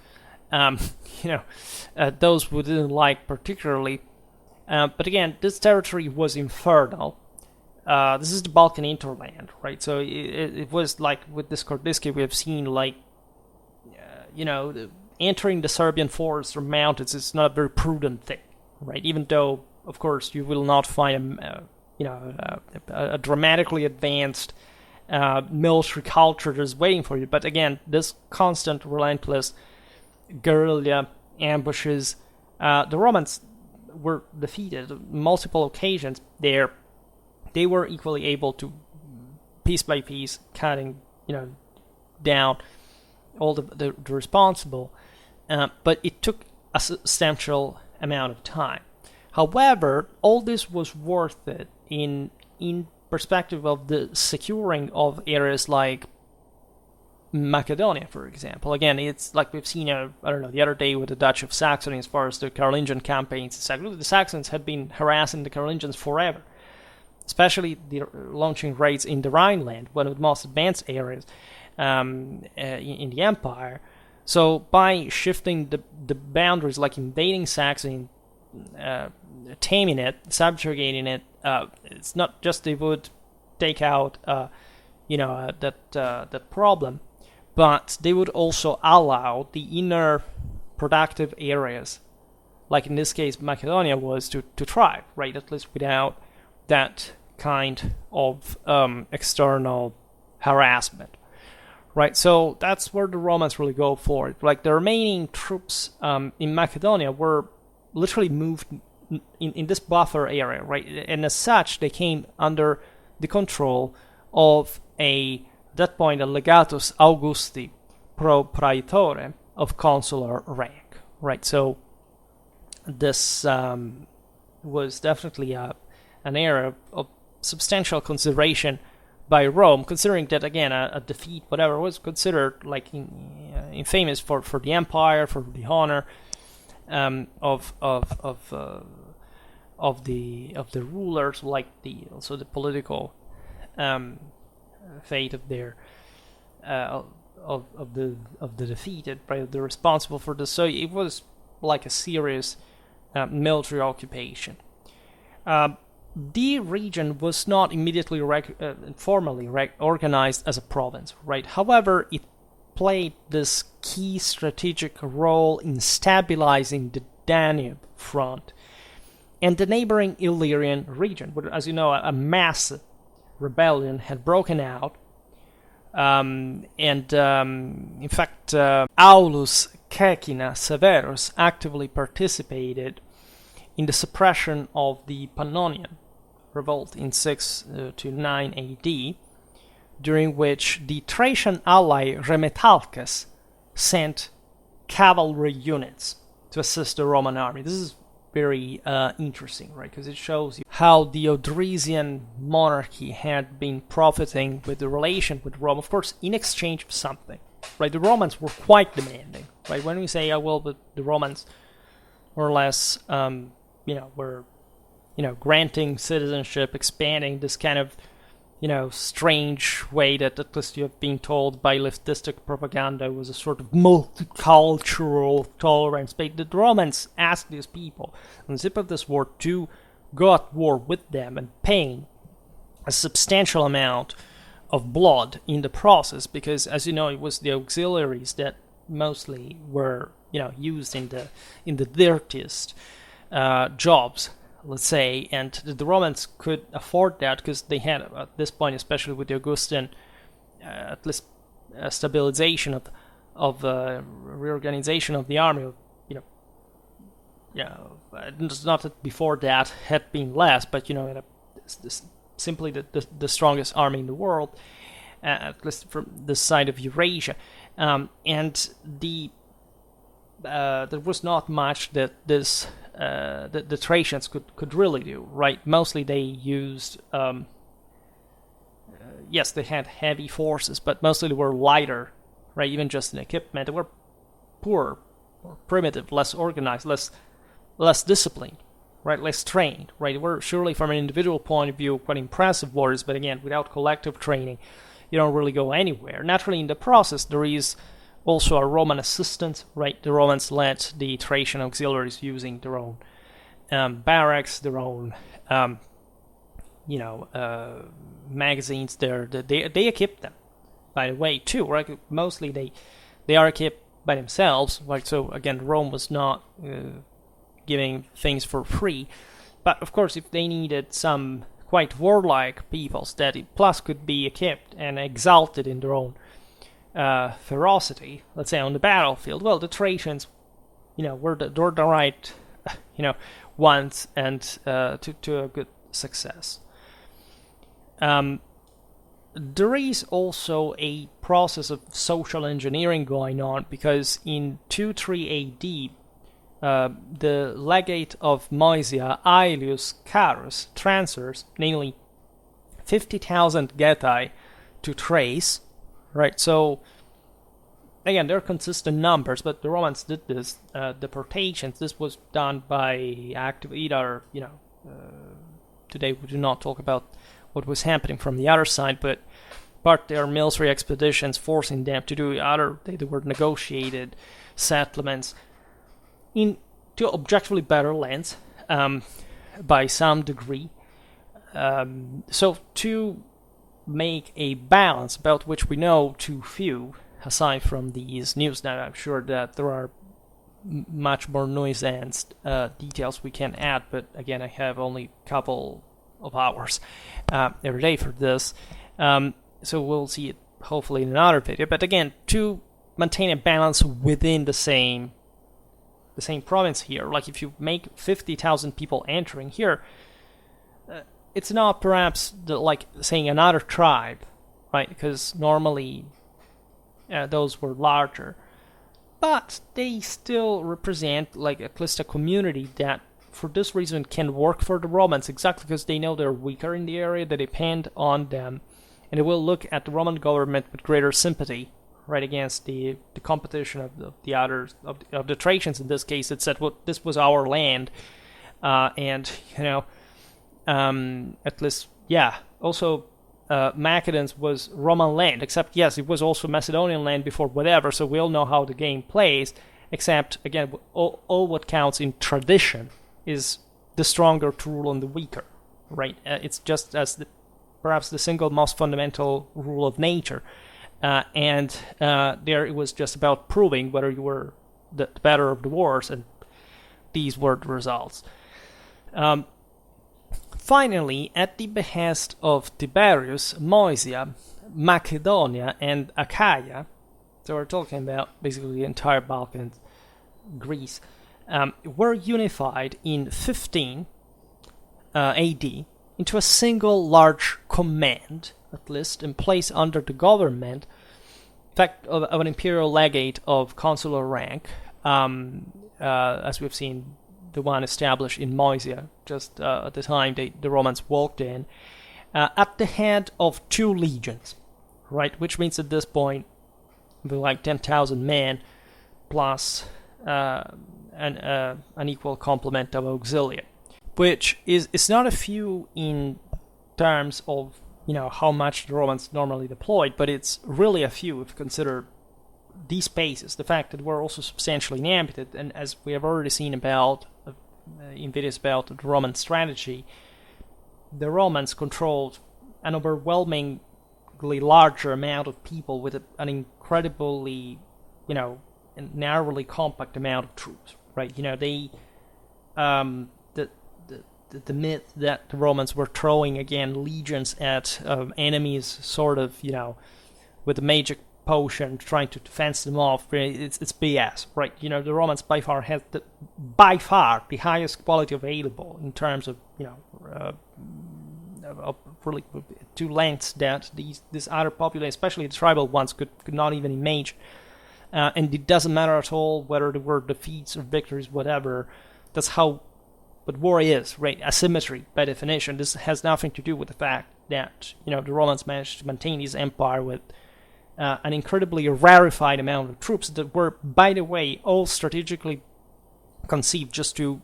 Those who didn't like particularly. But again, this territory was infertile. This is the Balkan hinterland, right? So it was like with this Kordisky, we have seen entering the Serbian forests or mountains is not a very prudent thing, right? Even though, of course, you will not find a dramatically advanced military culture that is waiting for you. But again, this constant, relentless guerrilla ambushes, the Romans were defeated on multiple occasions there. They were equally able to, piece by piece, cutting down all the responsible, but it took a substantial amount of time. However, all this was worth it in perspective of the securing of areas like Macedonia, for example. Again, it's like we've seen, the other day with the Dutch of Saxony as far as the Carolingian campaigns. The Saxons had been harassing the Carolingians forever, especially the launching raids in the Rhineland, one of the most advanced areas in the empire. So by shifting the boundaries, like invading Saxony, taming it, subjugating it, it's not just they would take out that problem, but they would also allow the inner productive areas, like in this case Macedonia was, to thrive, right? At least without that kind of external harassment, right? So that's where the Romans really go for it. Like the remaining troops in Macedonia were literally moved in this buffer area, right? And as such, they came under the control of at that point, a legatus Augusti pro praetore of consular rank, right? So this was definitely an area of substantial consideration by Rome, considering that again a defeat, whatever, was considered like infamous for the empire, for the honor of the rulers, like also the political fate of their of the defeated, right? The responsible for this. So it was like a serious military occupation. The region was not immediately formally organized as a province, right? However, it played this key strategic role in stabilizing the Danube front and the neighboring Illyrian region, where, as you know, a massive rebellion had broken out. In fact, Aulus Caecina Severus actively participated in the suppression of the Pannonian revolt in 6 to 9 AD, during which the Thracian ally Remetalcus sent cavalry units to assist the Roman army. This is very interesting, right? Because it shows you how the Odrysian monarchy had been profiting with the relation with Rome, of course, in exchange of something, right? The Romans were quite demanding, right? When we say, but the Romans more or less, were granting citizenship, expanding this kind of, strange way that at least you have been told by leftistic propaganda was a sort of multicultural tolerance. But the Romans asked these people on the zip of this war to go at war with them and paying a substantial amount of blood in the process, because as you know, it was the auxiliaries that mostly were used in the dirtiest jobs, let's say, and the Romans could afford that because they had at this point, especially with the Augustan, at least stabilization of reorganization of the army. It's not that before that had been less, but simply the strongest army in the world, at least from the side of Eurasia, and there was not much that the Thracians could really do, right? Mostly they used, yes, they had heavy forces, but mostly they were lighter, right? Even just in equipment, they were poor, more primitive, less organized, less disciplined, right? Less trained, right? They were surely from an individual point of view quite impressive warriors, but again, without collective training, you don't really go anywhere. Naturally, in the process, there is also a Roman assistant, right? The Romans led the Thracian auxiliaries using their own barracks, their own, magazines. They equipped them, by the way, too, right? Mostly they are equipped by themselves, right? So again, Rome was not giving things for free, but of course, if they needed some quite warlike peoples that plus could be equipped and exalted in their own ferocity, let's say on the battlefield, well, the Thracians, were the right, ones, and to a good success. There is also a process of social engineering going on, because in 2-3 AD, the legate of Moesia, Aelius Carus, transfers namely 50,000 Getae to Thrace, right? So again, they're consistent numbers, but the Romans did this deportations. This was done by active either, today we do not talk about what was happening from the other side, but part their military expeditions forcing them to do they were negotiated settlements into objectively better lands by some degree. So to make a balance about which we know too few, aside from these news that I'm sure that there are much more nuanced details we can add, but again, I have only a couple of hours every day for this, so we'll see it hopefully in another video. But again, to maintain a balance within the same province here, like if you make 50,000 people entering here, it's not perhaps like saying another tribe, right? Because normally those were larger, but they still represent like at least a community that for this reason can work for the Romans, exactly because they know they're weaker in the area, they depend on them, and they will look at the Roman government with greater sympathy, right, against the competition of the others, of the Thracians. In this case, it said, well, this was our land, and at least, also Macedon's was Roman land, except yes, it was also Macedonian land before whatever, so we all know how the game plays, except again, all what counts in tradition is the stronger to rule on the weaker, right? It's just as perhaps the single most fundamental rule of nature, and there it was just about proving whether you were the better of the wars, and these were the results. Finally, at the behest of Tiberius, Moesia, Macedonia, and Achaia, so we're talking about basically the entire Balkans, Greece, were unified in 15 AD into a single large command, at least, in place under the government, in fact, of an imperial legate of consular rank, as we've seen the one established in Moesia, just at the time the Romans walked in, at the head of 2 legions, right? Which means at this point, like 10,000 men, plus an equal complement of auxiliary. which is not a few in terms of how much the Romans normally deployed, but it's really a few if you consider these spaces, the fact that we're also substantially inhabited, and as we have already seen about in videos about the Roman strategy, the Romans controlled an overwhelmingly larger amount of people with an incredibly, narrowly compact amount of troops, right? They, the myth that the Romans were throwing again legions at enemies, sort of, with a magic potion, trying to fence them off. It's BS, right? The Romans by far had the highest quality available in terms of really to lengths that these other populations, especially the tribal ones, could not even imagine. And it doesn't matter at all whether there were defeats or victories, whatever. That's how what war is, right? Asymmetry by definition. This has nothing to do with the fact that the Romans managed to maintain this empire with an incredibly rarefied amount of troops that were, by the way, all strategically conceived just to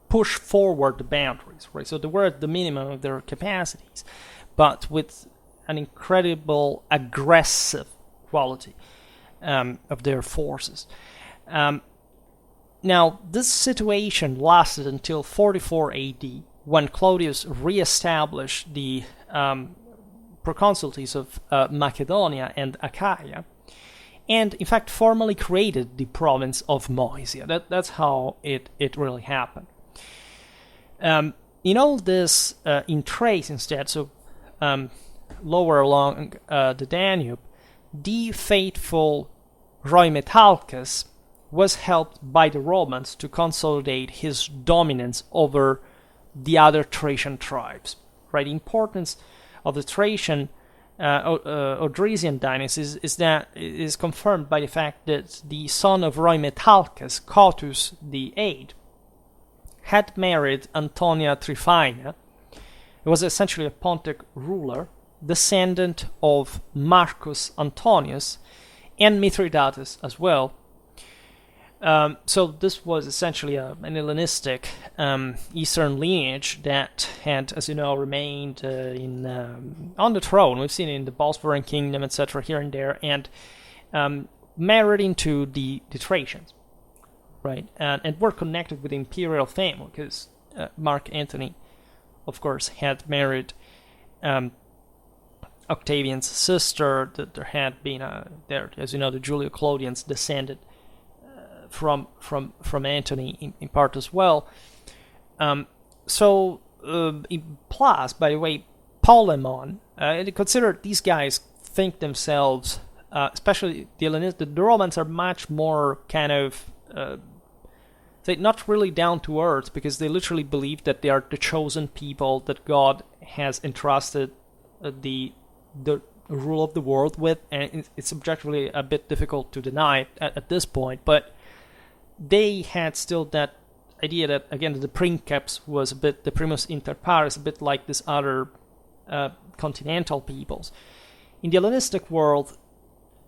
push forward the boundaries, right? So they were at the minimum of their capacities, but with an incredible aggressive quality of their forces. Now, this situation lasted until 44 AD, when Claudius re-established the proconsulties of Macedonia and Achaia, and in fact formally created the province of Moesia. That's how it really happened. In all this, in Thrace instead, so lower along the Danube, the faithful Rhoemetalcus was helped by the Romans to consolidate his dominance over the other Thracian tribes. Right, the importance of the Thracian Odrysian dynasty is confirmed by the fact that the son of Rhoemetalcus, Cottus VIII, had married Antonia Tryphaena. He was essentially a Pontic ruler, descendant of Marcus Antonius and Mithridates as well. So this was essentially an Hellenistic Eastern lineage that had, as you know, remained on the throne. We've seen it in the Bosporan Kingdom, etc., here and there, and married into the Thracians, right? And were connected with the imperial family because Mark Antony, of course, had married Octavian's sister. That there had been as you know, the Julio Claudians descended from Antony in part as well. Plus, by the way, Polemon, consider these guys think themselves, especially the Romans, are much more kind of, not really down to earth, because they literally believe that they are the chosen people that God has entrusted the rule of the world with, and it's objectively a bit difficult to deny at this point, but they had still that idea that, again, the princeps was a bit the primus inter pares, a bit like this other continental peoples. In the Hellenistic world,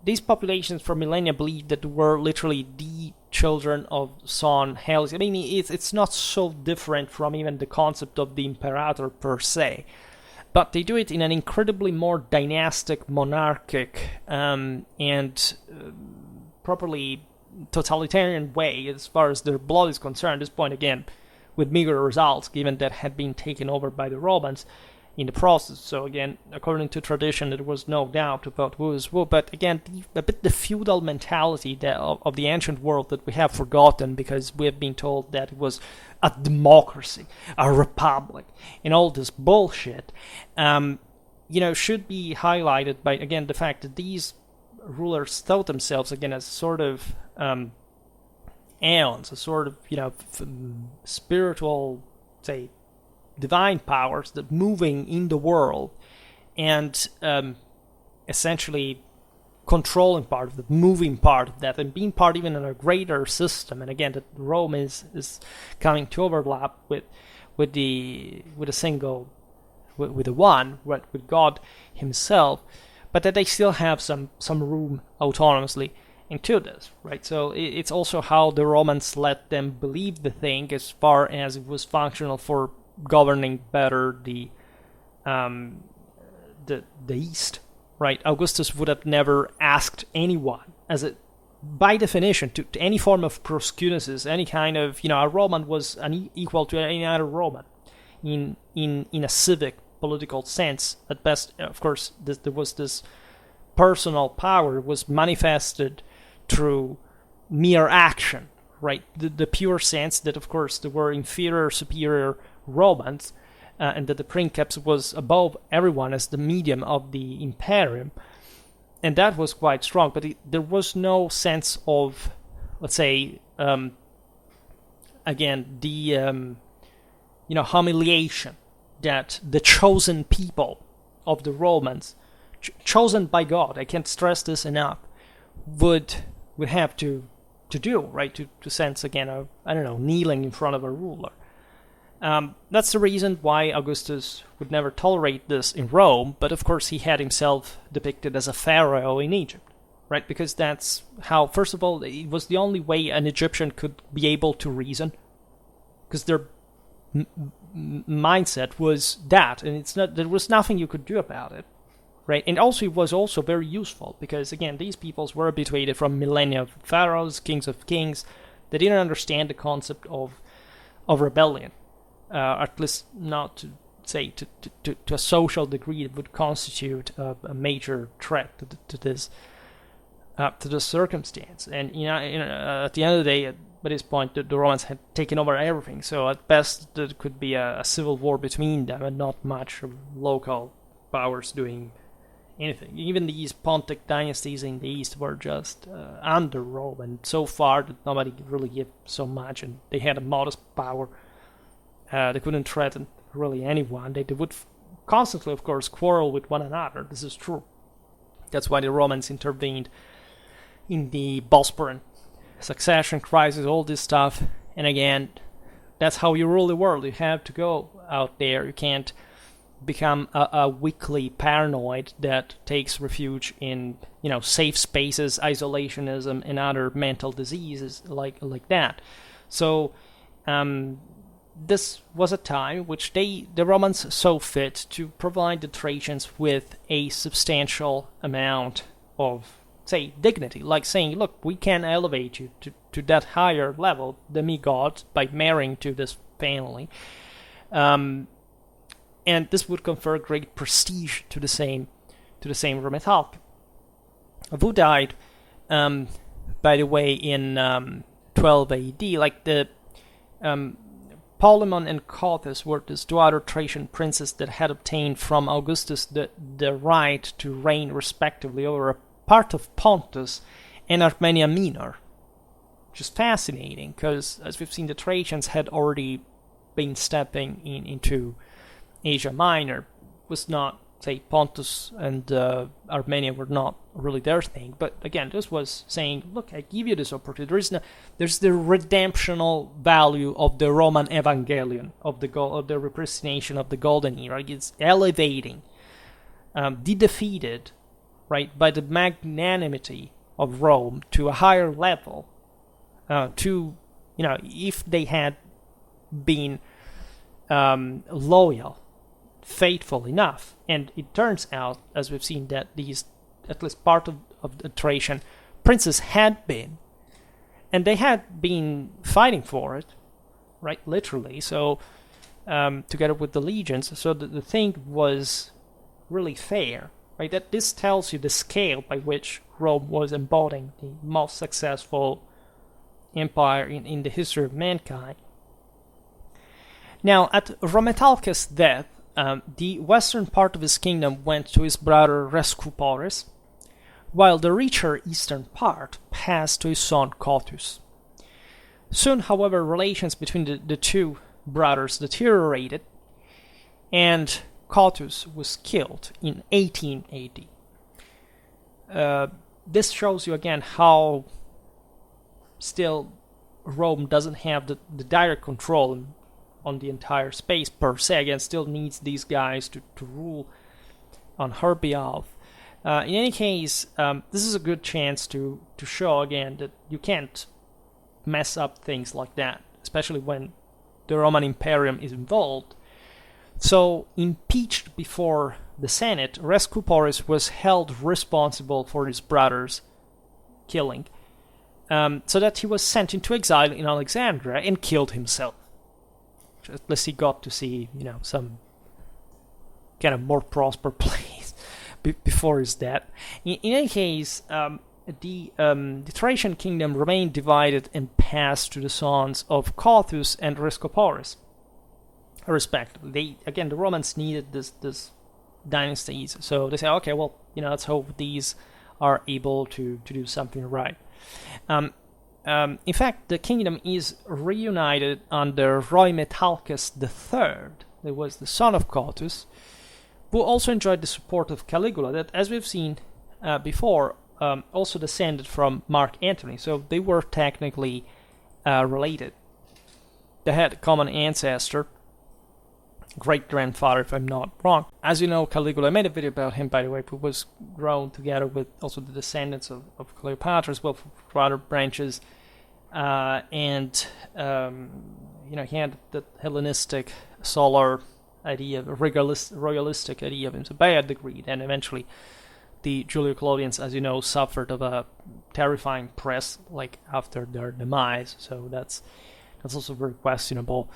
these populations for millennia believed that they were literally the children of Son Helios. I mean, it's not so different from even the concept of the imperator per se, but they do it in an incredibly more dynastic, monarchic, and properly totalitarian way as far as their blood is concerned. At this point, again, with meager results, given that had been taken over by the Romans in the process. So again, according to tradition, there was no doubt about who is who. But again, a bit the feudal mentality of the ancient world that we have forgotten, because we have been told that it was a democracy, a republic, and all this bullshit, should be highlighted by, again, the fact that these rulers thought themselves, again, as sort of aeons, a sort of, spiritual, say, divine powers that moving in the world and essentially controlling part of the moving part of that, and being part even in a greater system. And again, that Rome is coming to overlap with the one, with God himself, but that they still have some room autonomously into this, right? So it's also how the Romans let them believe the thing, as far as it was functional for governing better the East, right? Augustus would have never asked anyone, by definition, to any form of proskunesis, any kind of, a Roman was equal to any other Roman in a civic political sense. At best, of course, there was this personal power was manifested through mere action, right? The pure sense that, of course, there were inferior, superior Romans, and that the princeps was above everyone as the medium of the imperium, and that was quite strong. But there was no sense of, let's say, again, the humiliation that the chosen people of the Romans, chosen by God, I can't stress this enough, would have to do, right? To sense again, kneeling in front of a ruler. That's the reason why Augustus would never tolerate this in Rome, but of course he had himself depicted as a pharaoh in Egypt, right? Because that's how, first of all, it was the only way an Egyptian could be able to reason, because their mindset was that, and there was nothing you could do about it, right? And also it was also very useful, because again, these peoples were habituated from millennia of pharaohs, kings of kings. They didn't understand the concept of rebellion. At least not to say to a social degree that would constitute a major threat to this circumstance. And at the end of the day, by this point, the Romans had taken over everything. So at best, there could be a civil war between them, and not much of local powers doing anything. Even these Pontic dynasties in the east were just under Rome, and so far that nobody really gave so much, and they had a modest power. They couldn't threaten really anyone. They would constantly, of course, quarrel with one another. This is true. That's why the Romans intervened in the Bosporan succession crisis, all this stuff. And again, that's how you rule the world. You have to go out there. You can't become a weakly paranoid that takes refuge in, safe spaces, isolationism, and other mental diseases like that. So, this was a time which the Romans saw fit to provide the Thracians with a substantial amount of, say, dignity, like saying, look, we can elevate you to that higher level, demigods, by marrying to this family. And this would confer great prestige to the same Rometalk, who died, by the way, in 12 AD. Like the Polemon and Cotys were these two other Thracian princes that had obtained from Augustus the right to reign respectively over a part of Pontus and Armenia Minor, which is fascinating because, as we've seen, the Thracians had already been stepping into Asia Minor. Was not, say, Pontus and Armenia were not really their thing, but again, this was saying, look, I give you this opportunity. There's the redemptional value of the Roman Evangelion, of the repristination of the Golden Era. It's elevating the defeated, right, by the magnanimity of Rome to a higher level. If they had been loyal, faithful enough. And it turns out, as we've seen, that these, at least part of the Thracian princes had been, and they had been fighting for it, right, literally, so together with the legions, so the thing was really fair, right? That this tells you the scale by which Rome was embodying the most successful empire in the history of mankind. Now, at Rhoetalcus' death, the western part of his kingdom went to his brother Rescuporis, while the richer eastern part passed to his son Cotys. Soon, however, relations between the two brothers deteriorated, and Cotys was killed in 18 AD. This shows you again how still Rome doesn't have the direct control on the entire space per se. Again, still needs these guys to rule on her behalf. In any case, this is a good chance to show again that you can't mess up things like that, especially when the Roman Imperium is involved. So, impeached before the Senate, Rescuporis was held responsible for his brother's killing, so that he was sent into exile in Alexandria and killed himself. At least he got to see, some kind of more prosper place before his death. In any case, the Thracian kingdom remained divided and passed to the sons of Cauthus and Rescuporis, respectively. The Romans needed this dynasties, so they say, okay, well, let's hope these are able to do something right. In fact, the kingdom is reunited under Rhoemetalcus III, who was the son of Cauthus, who also enjoyed the support of Caligula, that, as we've seen before, also descended from Mark Antony, so they were technically related. They had a common ancestor, great-grandfather, if I'm not wrong. As you know, Caligula, I made a video about him, by the way, who was grown together with also the descendants of Cleopatra, as well for other branches. He had the Hellenistic solar idea, royalistic idea of him, so by a degree. And eventually, the Julio-Claudians, as you know, suffered of a terrifying press, after their demise. So that's also very questionable.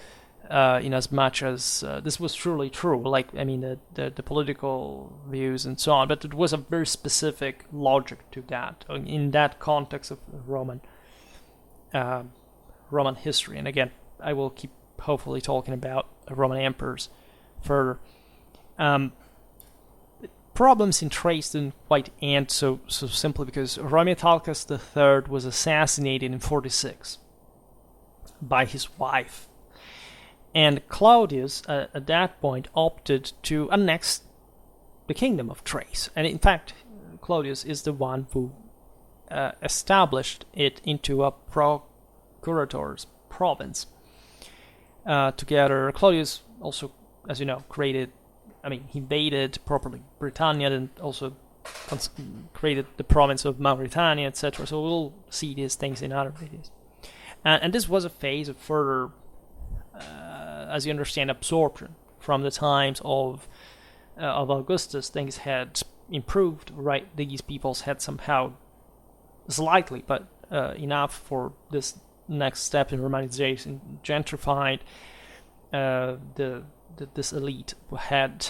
In as much as this was truly true, the political views and so on, but it was a very specific logic to that, in that context of Roman history. And again, I will keep hopefully talking about Roman emperors further. Problems in Thrace didn't quite end so simply because Rhoemetalcus III was assassinated in 46 by his wife. And Claudius, at that point, opted to annex the kingdom of Thrace. And in fact, Claudius is the one who established it into a procurator's province. Together, Claudius also, as you know, he invaded properly Britannia and also created the province of Mauritania, etc. So we'll see these things in other videos. And this was a phase of further, as you understand, absorption. From the times of Augustus, things had improved, right? These peoples had somehow, slightly, but enough for this next step in Romanization, gentrified. This elite had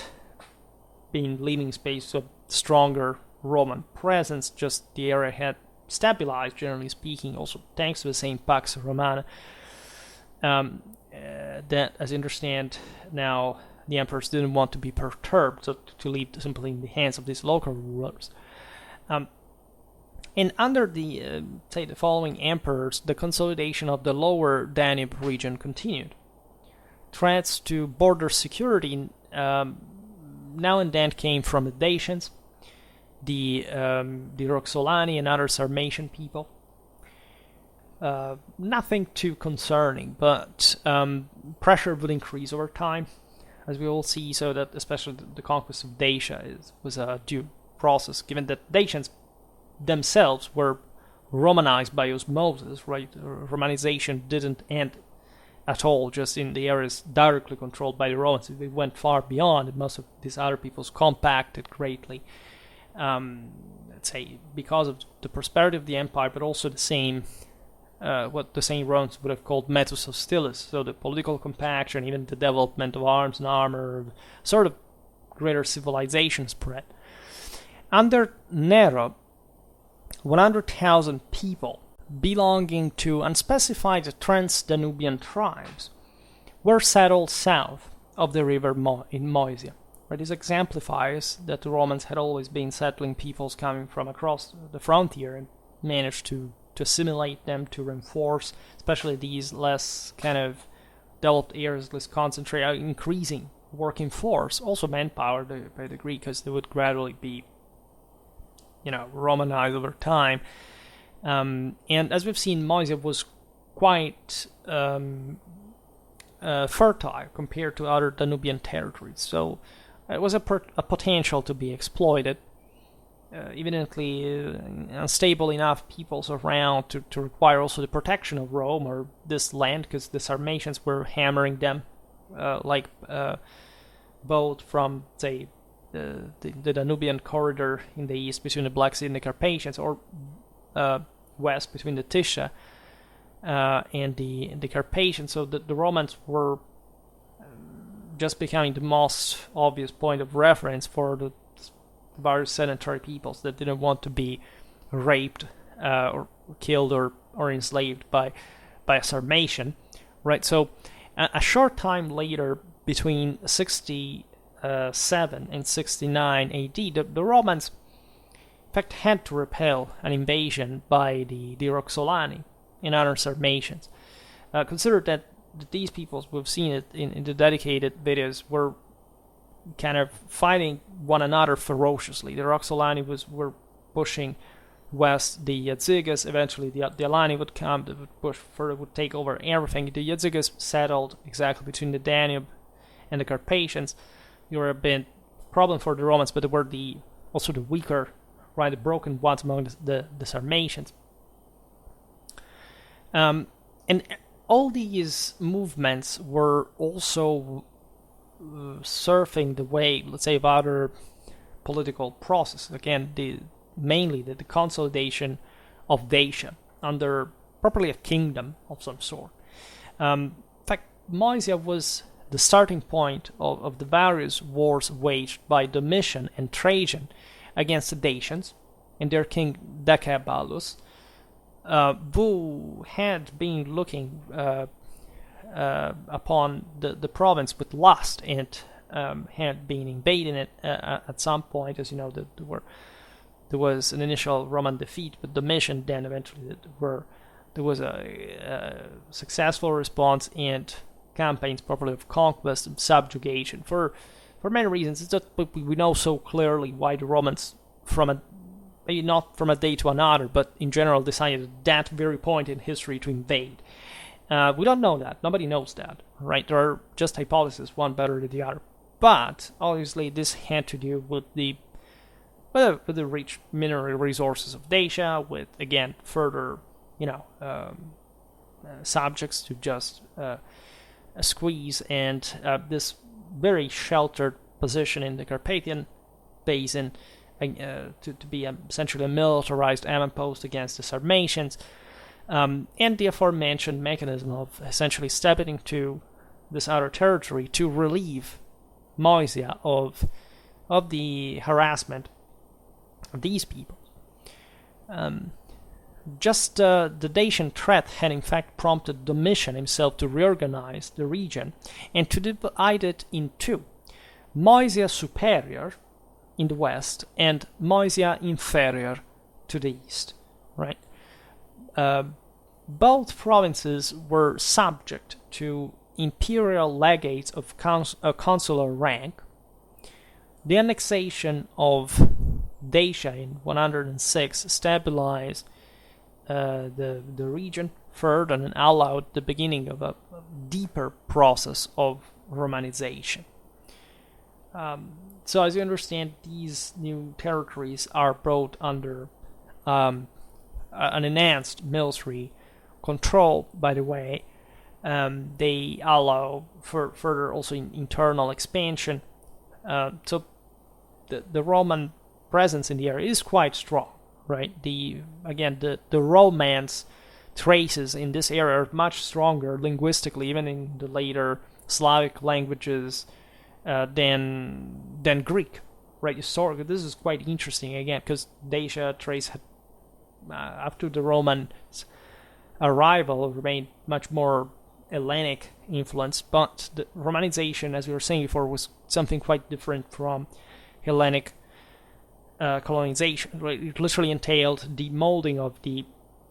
been leaving space to a stronger Roman presence. Just the area had stabilized, generally speaking, also thanks to the same Pax Romana. That, as I understand now, the emperors didn't want to be perturbed, so to leave simply in the hands of these local rulers. And under the following emperors, the consolidation of the lower Danube region continued. Threats to border security now and then came from the Dacians, the Roxolani and other Sarmatian people. Nothing too concerning, but pressure would increase over time, as we all see, so that especially the conquest of Dacia was a due process, given that Dacians themselves were Romanized by osmosis, right? Romanization didn't end at all just in the areas directly controlled by the Romans. They went far beyond, and most of these other peoples compacted greatly, let's say, because of the prosperity of the empire, but also the same, what the same Romans would have called metus hostilis, so the political compaction, even the development of arms and armor, sort of greater civilization spread. Under Nero, 100,000 people belonging to unspecified Trans-Danubian tribes were settled south of the river in Moesia. Right? This exemplifies that the Romans had always been settling peoples coming from across the frontier and managed to assimilate them, to reinforce, especially these less kind of developed areas, less concentrated, increasing working force, also manpower by the Greek, because they would gradually be, Romanized over time. And as we've seen, Moesia was quite fertile compared to other Danubian territories, so it was a potential to be exploited. Evidently unstable enough peoples around to require also the protection of Rome or this land, because the Sarmatians were hammering them like both from, say, the Danubian corridor in the east between the Black Sea and the Carpathians, or west between the Thracia and the Carpathians. So the Romans were just becoming the most obvious point of reference for the various sedentary peoples that didn't want to be raped or killed or enslaved by a Sarmatian, right? So a short time later, between 67 and 69 AD, the Romans, in fact, had to repel an invasion by the Roxolani and other Sarmatians. Consider that these peoples, we've seen it in the dedicated videos, were kind of fighting one another ferociously. The Roxolani were pushing west, the Jazyges, eventually the Alani would come, they would push further, would take over everything. The Jazyges settled exactly between the Danube and the Carpathians. They were a bit problem for the Romans, but they were also the weaker, right, the broken ones among the Sarmatians. And all these movements were also surfing the way, let's say, of other political processes. Again, mainly the consolidation of Dacia under properly a kingdom of some sort. In fact, Moesia was the starting point of the various wars waged by Domitian and Trajan against the Dacians and their king Decebalus, who had been looking upon the province with lust and had been invading it at some point. As you know, there was an initial Roman defeat, but Domitian then eventually there was a successful response and campaigns properly of conquest and subjugation for many reasons. It's that we know so clearly why the Romans, maybe not from a day to another, but in general decided at that very point in history to invade. We don't know that. Nobody knows that, right? There are just hypotheses, one better than the other. But obviously this had to do with the rich mineral resources of Dacia, with, again, further, subjects to just squeeze, and this very sheltered position in the Carpathian Basin to be essentially a militarized avant-post against the Sarmatians, and the aforementioned mechanism of essentially stepping into this outer territory to relieve Moesia of the harassment of these people. The Dacian threat had in fact prompted Domitian himself to reorganize the region and to divide it in two: Moesia Superior in the west and Moesia Inferior to the east. Right? Both provinces were subject to imperial legates of consular rank. The annexation of Dacia in 106 stabilized the region further and allowed the beginning of a deeper process of Romanization. So as you understand, these new territories are brought under an enhanced military control, by the way. They allow for further also internal expansion. So the Roman presence in the area is quite strong, right? The Romance traces in this area are much stronger linguistically, even in the later Slavic languages, than Greek, right? Historically, this is quite interesting again, because Dacia trace had, after the Roman arrival, remained much more Hellenic influence, but the Romanization, as we were saying before, was something quite different from Hellenic colonization. Right? It literally entailed the molding of the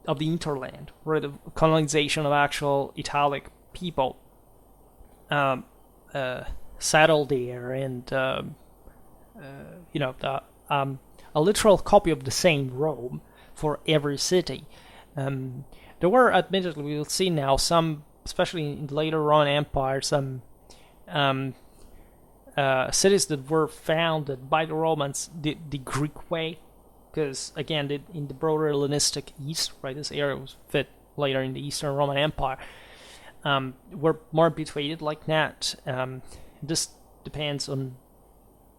interland, right? The colonization of actual Italic people settled there, and a literal copy of the same Rome for every city. There were, admittedly, we will see now, some, especially in the later Roman Empire, some cities that were founded by the Romans the Greek way, because again, in the broader Hellenistic East, right, this area was fit later in the Eastern Roman Empire, were more habituated like that. This depends on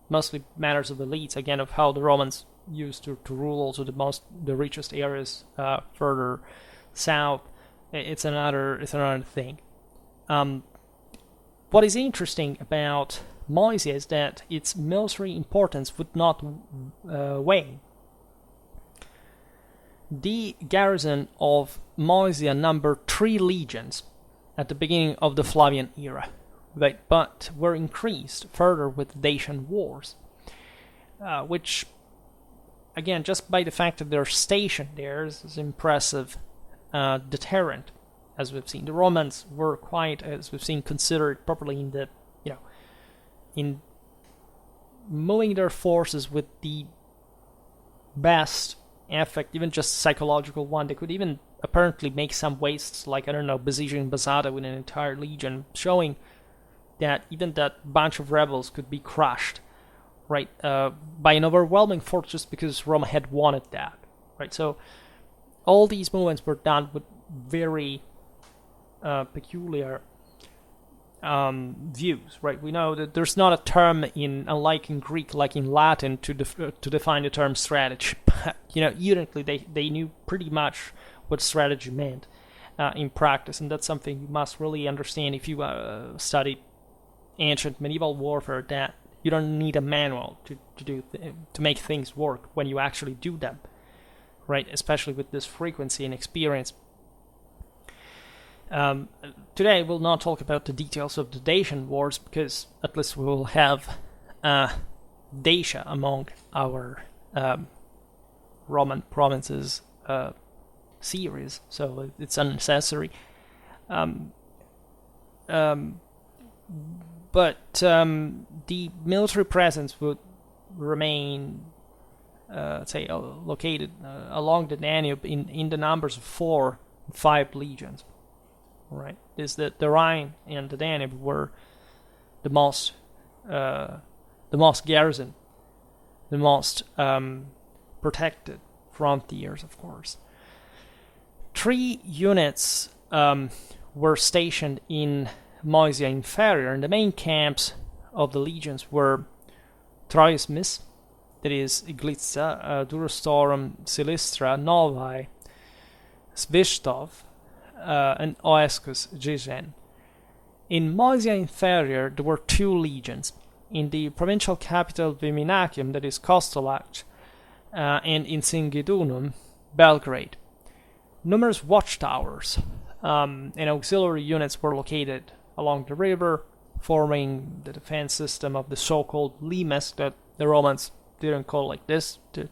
mostly matters of elites, again, of how the Romans used to rule also the richest areas further south. It's another thing. What is interesting about Moesia is that its military importance would not wane. The garrison of Moesia numbered 3 legions at the beginning of the Flavian era, right, but were increased further with the Dacian wars, which, again, just by the fact that they're stationed there is impressive deterrent, as we've seen. The Romans were quite, as we've seen, considered properly in moving their forces with the best effect, even just psychological one. They could even apparently make some wastes, like, I don't know, besieging Basada with an entire legion, showing that even that bunch of rebels could be crushed, right, by an overwhelming force just because Rome had wanted that, right? So all these movements were done with very peculiar views, right? We know that there's not a term unlike in Greek, like in Latin, to define the term strategy. But evidently they knew pretty much what strategy meant in practice, and that's something you must really understand if you study ancient medieval warfare. That you don't need a manual to make things work when you actually do them, right? Especially with this frequency and experience. Today we'll not talk about the details of the Dacian wars, because at least we will have Dacia among our Roman provinces series, so it's unnecessary. But the military presence would remain, located along the Danube in the numbers of 4 and 5 legions. Right, is that the Rhine and the Danube were the most garrisoned, the most protected frontiers, of course. 3 units were stationed in Moesia Inferior, and the main camps of the legions were Troismis, that is Iglitza, Durostorum, Silistra, Novae, Svistov, and Oescus Gigen. In Moesia Inferior there were 2 legions. In the provincial capital Viminacium, that is Kostolac, and in Singidunum, Belgrade. Numerous watchtowers and auxiliary units were located along the river, forming the defense system of the so-called limes, that the Romans didn't call like this. To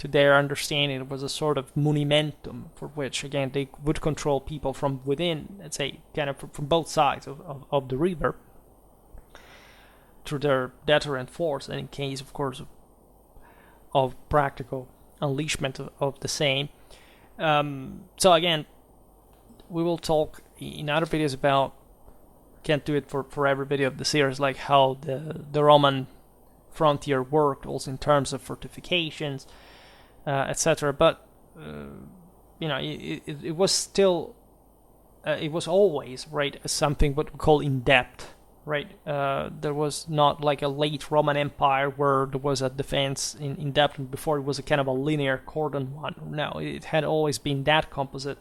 their understanding, it was a sort of monumentum for which, again, they would control people from within, let's say, kind of from both sides of the river, through their deterrent force, and in case, of course, of practical unleashment of the same. So again, we will talk in other videos about, can't do it for every video of the series, like how the Roman frontier worked, also in terms of fortifications, etc. But it was still, it was always, right, something what we call in depth, right? There was not like a late Roman Empire where there was a defense in depth, and before it was a kind of a linear cordon one. No, it had always been that composite,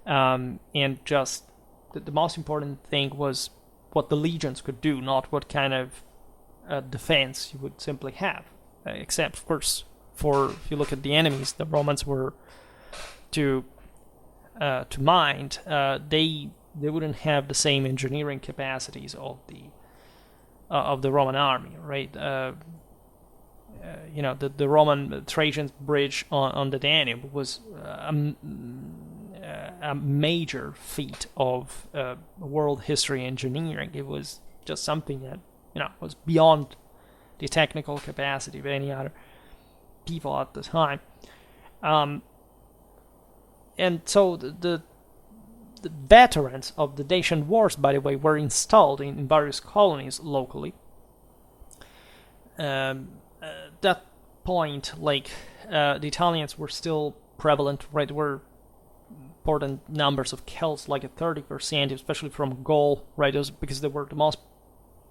and just the most important thing was what the legions could do, not what kind of defense you would simply have. Except, of course, if you look at the enemies the Romans were to mind, they wouldn't have the same engineering capacities of the Roman army, right? The Roman Trajan's bridge on the Danube was a major feat of world history engineering. It was just something that was beyond the technical capacity of any other people at the time. And so the veterans of the Dacian wars, by the way, were installed in various colonies locally. At that point, the Italians were still prevalent, right? There were important numbers of Celts, like 30%, especially from Gaul, right? Because they were the most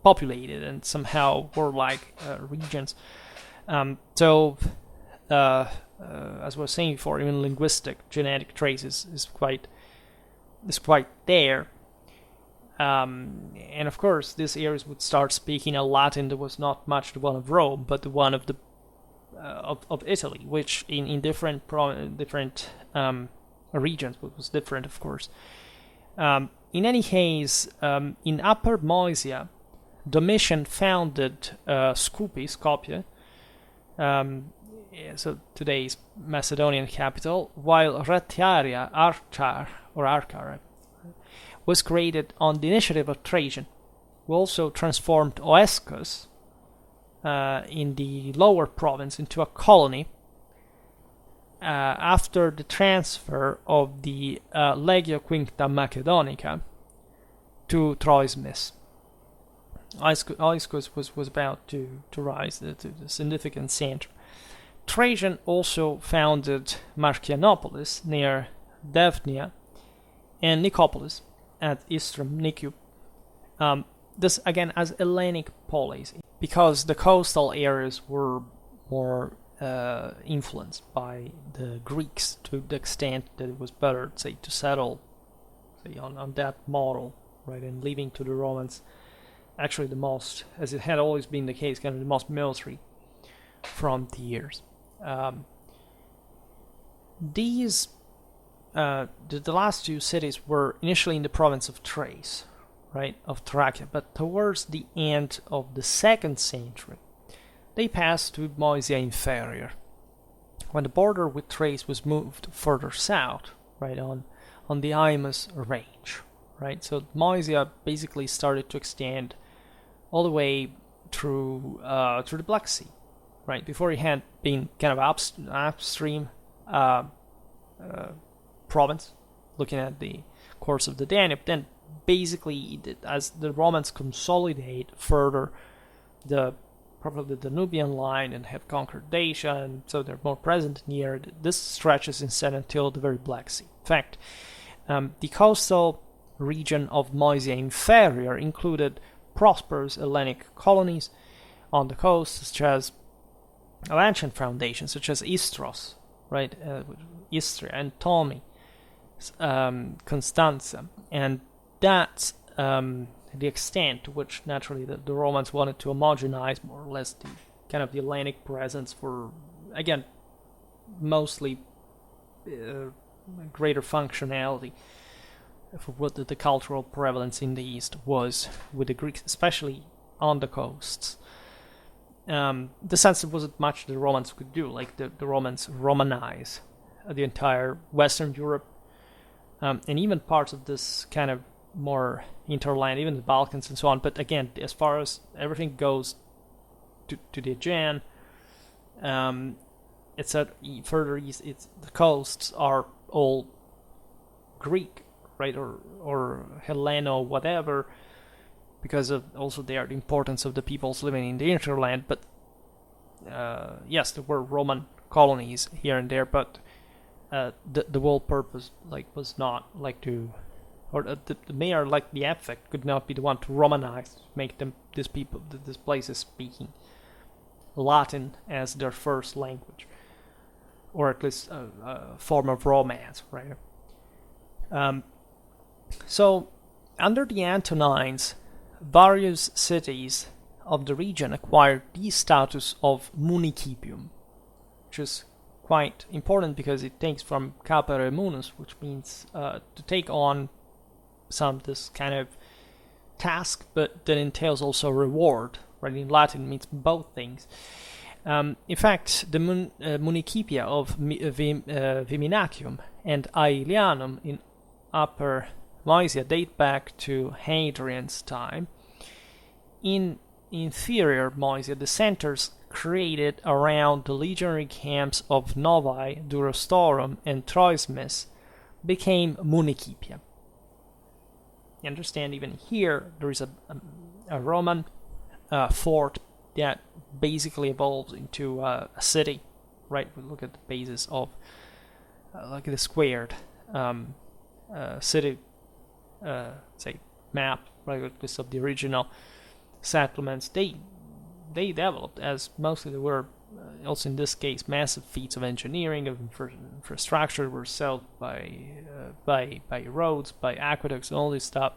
populated and somehow warlike regions. So, as I was saying before, even linguistic genetic traces is quite there. And of course, these areas would start speaking a Latin that was not much the one of Rome, but the one of the of Italy, which in different regions was different, of course. In any case, in Upper Moesia, Domitian founded Skopje, so today's Macedonian capital, while Retiaria, Archar, was created on the initiative of Trajan, who also transformed Oescus in the lower province into a colony after the transfer of the Legio Quinta Macedonica to Troismis. Oescus was about to rise to the significant center. Trajan also founded Marcianopolis near Daphnia and Nicopolis at Istrum Niciu. This again as Hellenic polis, because the coastal areas were more influenced by the Greeks to the extent that it was better, say, to settle, say, on that model, right, and leaving to the Romans actually the most, as it had always been the case, kind of the most military frontiers. These the last two cities were initially in the province of Thrace, right, of Thracia, but towards the end of the 2nd century, they passed to Moesia Inferior, when the border with Thrace was moved further south, right, on the Imus range, right. So Moesia basically started to extend all the way through the Black Sea, right. Before it had been kind of upstream province, looking at the course of the Danube. Then basically, as the Romans consolidate further probably the Danubian line and have conquered Dacia, and so they're more present near, this stretches instead until the very Black Sea. In fact, the coastal region of Moesia Inferior included prosperous Hellenic colonies on the coast, such as of ancient foundations, such as Istros, right, Istria, and Tomi, Constanza, and that's the extent to which naturally the Romans wanted to homogenize more or less the kind of the Hellenic presence for, again, mostly greater functionality for what the cultural prevalence in the East was with the Greeks, especially on the coasts. The sense it wasn't much the Romans could do, like the Romans Romanize the entire Western Europe, and even parts of this kind of more interland, even the Balkans and so on. But again, as far as everything goes to the Aegean, it's at further east. The coasts are all Greek, right, or Helleno, whatever, because of also the importance of the peoples living in the interland. But yes, there were Roman colonies here and there, but the whole purpose was not to, or the mere the effect could not be the one to Romanize, make them these places speaking Latin as their first language, or at least a form of Romance, right? So under the Antonines, various cities of the region acquired the status of municipium, which is quite important because it takes from capere munus, which means to take on this kind of task, but that entails also reward, right? In Latin, it means both things. In fact, the municipia of Viminacium and Aelianum in Upper Moesia date back to Hadrian's time. In Inferior Moesia, the centers created around the legionary camps of Novae, Durostorum, and Troismes became municipia. You understand, even here there is a Roman fort that basically evolves into a city, right? We look at the basis of like the squared city, say, map, right? This of the original settlements, they developed, as mostly they were also in this case massive feats of engineering, of infrastructure were solved by roads, by aqueducts, and all this stuff,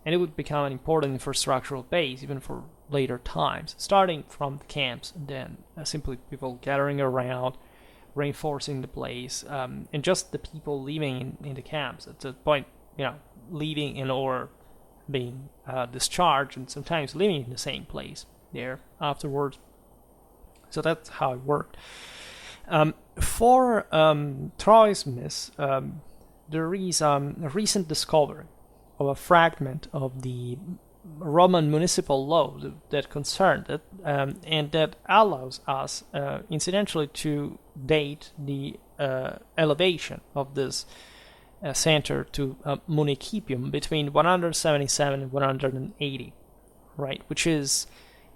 and it would become an important infrastructural base even for later times, starting from the camps and then simply people gathering around, reinforcing the place, and just the people living in the camps at the point, leaving in or being discharged, and sometimes living in the same place there afterwards. So that's how it worked. For Troyes myths, there is a recent discovery of a fragment of the Roman municipal law that concerned it, and that allows us, incidentally, to date the elevation of this center to municipium between 177 and 180, right? Which is,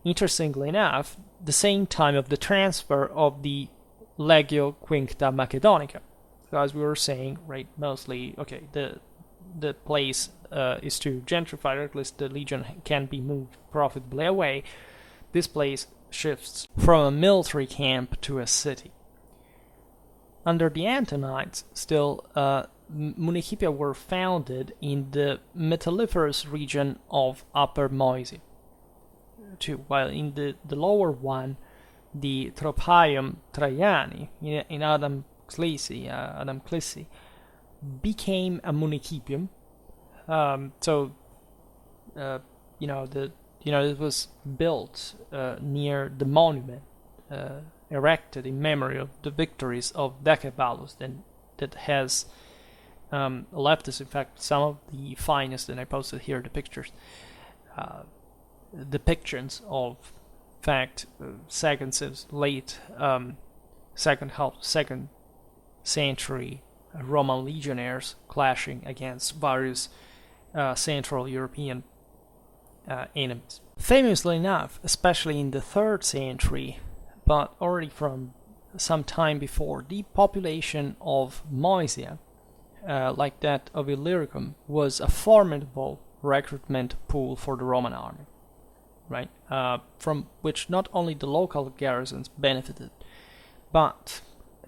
interestingly enough, the same time of the transfer of the Legio Quincta Macedonica. So as we were saying, right, mostly, okay, the place is to gentrify, or at least the legion can be moved profitably away. This place shifts from a military camp to a city. Under the Antonides, still, municipia were founded in the metalliferous region of Upper Moesia, too, while in the lower one, the Tropium Traiani in Adam Clissi became a municipium. It was built near the monument erected in memory of the victories of Decebalus, and that has left us, in fact, some of the finest, and I posted here the pictures, depictions of, in fact, late second century Roman legionnaires clashing against various Central European enemies. Famously enough, especially in the 3rd century, but already from some time before, the population of Moesia, like that of Illyricum, was a formidable recruitment pool for the Roman army, right? From which not only the local garrisons benefited, but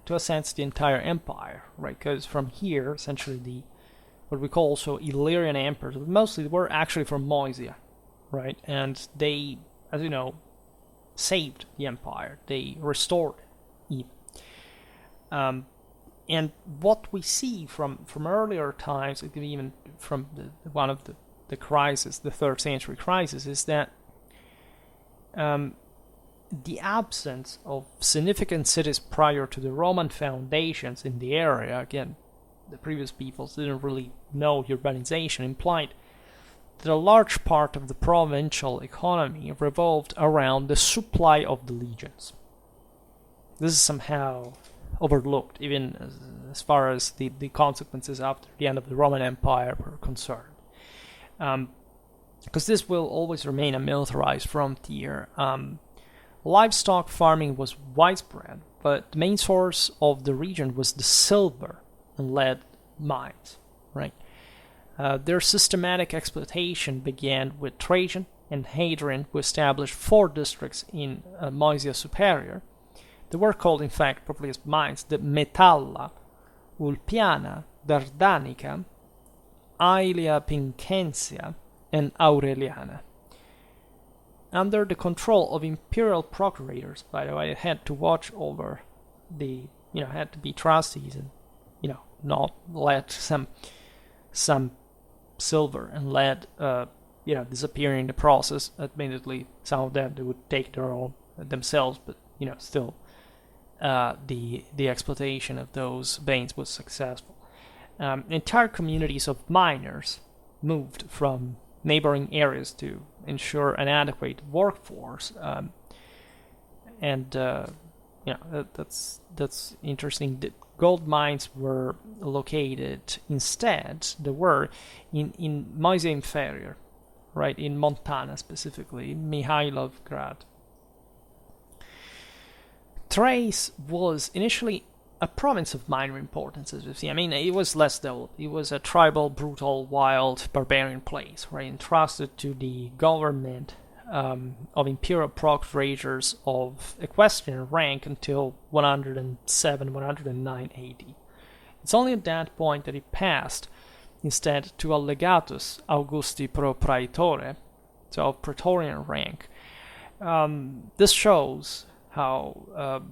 to a sense the entire empire, right? Because from here, essentially what we call also Illyrian emperors, mostly were actually from Moesia, right? And they, as you know, saved the empire. They restored it even. And what we see from earlier times, even from one of the crisis, the 3rd century crisis, is that the absence of significant cities prior to the Roman foundations in the area, again, the previous peoples didn't really know urbanization, implied that a large part of the provincial economy revolved around the supply of the legions. This is somehow overlooked, even as far as the consequences after the end of the Roman Empire were concerned. Because this will always remain a militarized frontier. Livestock farming was widespread, but the main source of the region was the silver and lead mines, right? Their systematic exploitation began with Trajan and Hadrian, who established 4 districts in Moesia Superior. They were called, in fact, properly as mines, the Metalla, Ulpiana, Dardanica, Aelia Pincensia, and Aureliana. Under the control of imperial procurators, by the way, they had to watch over had to be trustees and, not let some silver and lead, disappear in the process. Admittedly, some of them, they would take their own themselves, but, still, the exploitation of those veins was successful. Entire communities of miners moved from neighboring areas to ensure an adequate workforce, that's interesting. The gold mines were located instead. They were in Moesia Inferior, right, in Montana specifically, Mihailovgrad. Thrace was initially a province of minor importance, as we see. I mean, it was less developed. It was a tribal, brutal, wild, barbarian place, right, entrusted to the government of imperial procurators of equestrian rank until 107, 109 AD. It's only at that point that he passed instead to a legatus Augusti pro praetore, so of praetorian rank. This shows how,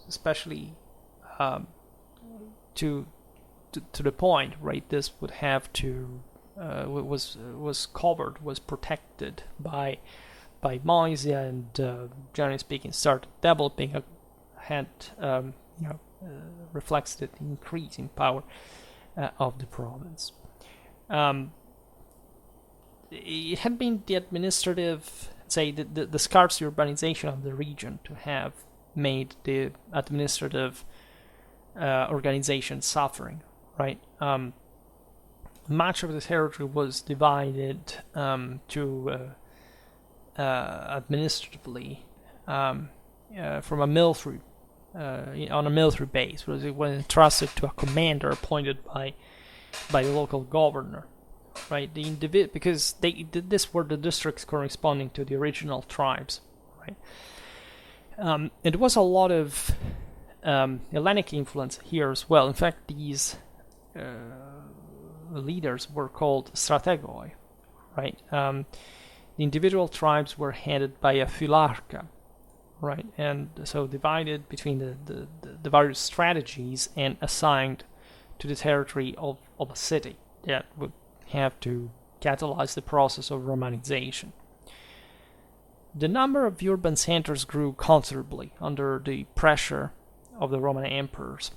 especially to the point, right? This would have to was covered, was protected by Moesia, and generally speaking, started developing reflects the increase in power of the province. It had been the administrative, say, the scarce urbanization of the region to have made the administrative organization suffering, right? Much of the territory was divided administratively from a military on a military base, where it was entrusted to a commander appointed by the local governor, right? Because this were the districts corresponding to the original tribes, right? It was a lot of Hellenic influence here as well. In fact, these leaders were called strategoi, right? The individual tribes were headed by a phylarcha, right? And so divided between the various strategies and assigned to the territory of a city that would have to catalyze the process of Romanization. The number of urban centers grew considerably under the pressure of the Roman emperors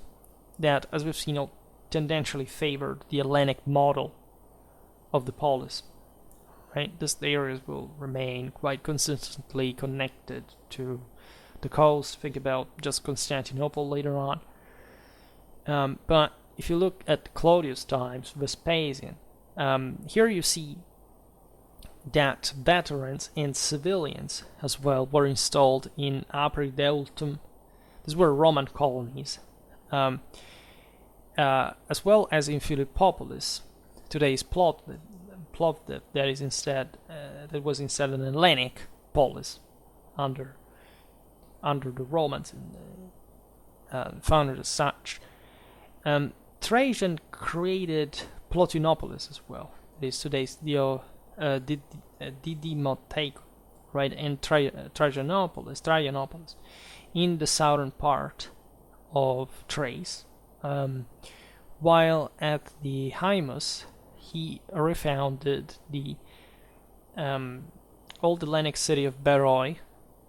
that, as we've seen, tendentially favored the Hellenic model of the polis. Right? These areas will remain quite consistently connected to the coast. Think about just Constantinople later on. But if you look at Claudius times, Vespasian, here you see that veterans and civilians as well were installed in Apri Deultum. These were Roman colonies, as well as in Philippopolis, today's Plovdiv, that was instead an Hellenic polis under the Romans and founded as such. Trajan created Plotinopolis as well. It is today's Didymoteichon, right, and Traianopolis, in the southern part of Thrace, while at the Hymus he refounded the old Hellenic city of Beroi,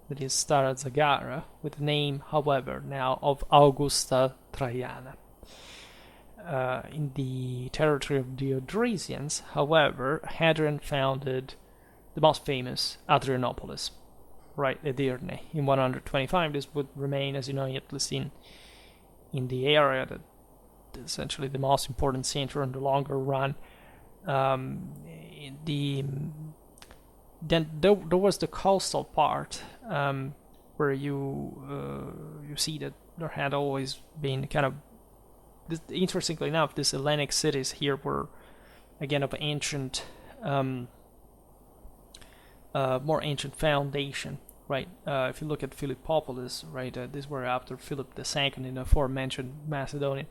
that is Stara Zagara, with the name, however, now of Augusta Traiana. In the territory of the Odrysians, however, Hadrian founded the most famous Adrianopolis, right, Edirne, in 125. This would remain, as you know, at least in the area, that essentially the most important center in the longer run. Then there was the coastal part, where you see that there had always been kind of, interestingly enough, these Hellenic cities here were again of ancient, more ancient foundation, right? If you look at Philippopolis, right, these were after Philip II in the aforementioned Macedonian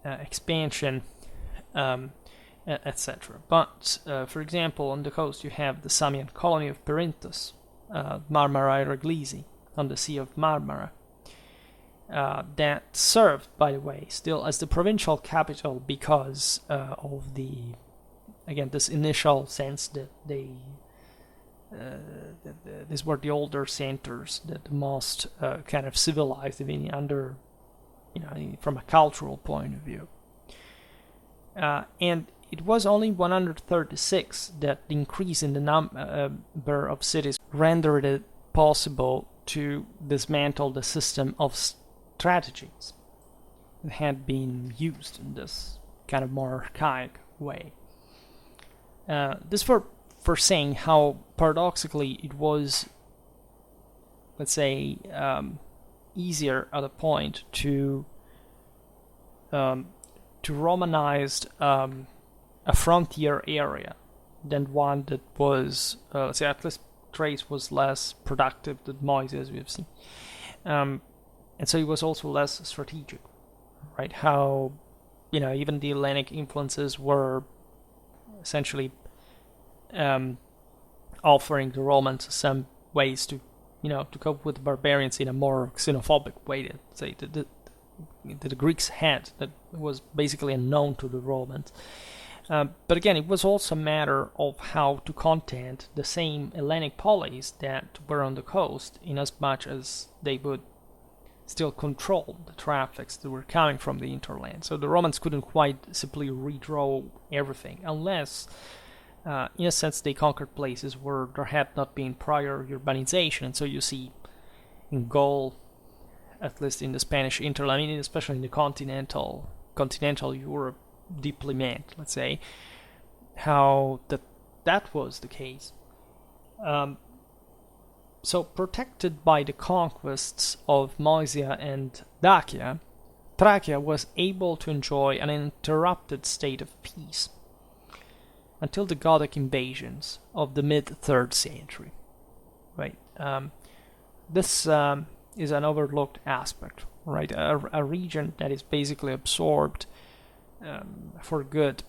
expansion, etc. But, for example, on the coast you have the Samian colony of Perinthus, Marmarae Reglisi, on the Sea of Marmara, that served, by the way, still as the provincial capital because of this initial sense that these were the older centers, that the most kind of civilized, even under, from a cultural point of view. And it was only 136 that the increase in the number of cities rendered it possible to dismantle the system of strategies that had been used in this kind of more archaic way. This for saying how paradoxically it was, let's say, easier at a point to Romanize a frontier area than one that was, let's say, at least Thrace was less productive than Moesia, as we've seen. And so it was also less strategic, right? How, even the Hellenic influences were essentially offering the Romans some ways to, to cope with the barbarians in a more xenophobic way that, say, the Greeks had, that was basically unknown to the Romans. But again, it was also a matter of how to content the same Hellenic polis that were on the coast, in as much as they would still control the traffics that were coming from the hinterland. So the Romans couldn't quite simply redraw everything, unless, in a sense, they conquered places where there had not been prior urbanization. And so you see in Gaul, at least in the Spanish hinterland, especially in the continental Europe, deeply meant, let's say, how that was the case. So protected by the conquests of Moesia and Dacia, Thracia was able to enjoy an uninterrupted state of peace until the Gothic invasions of the mid-3rd century. Right. This is an overlooked aspect, right? A region that is basically absorbed for good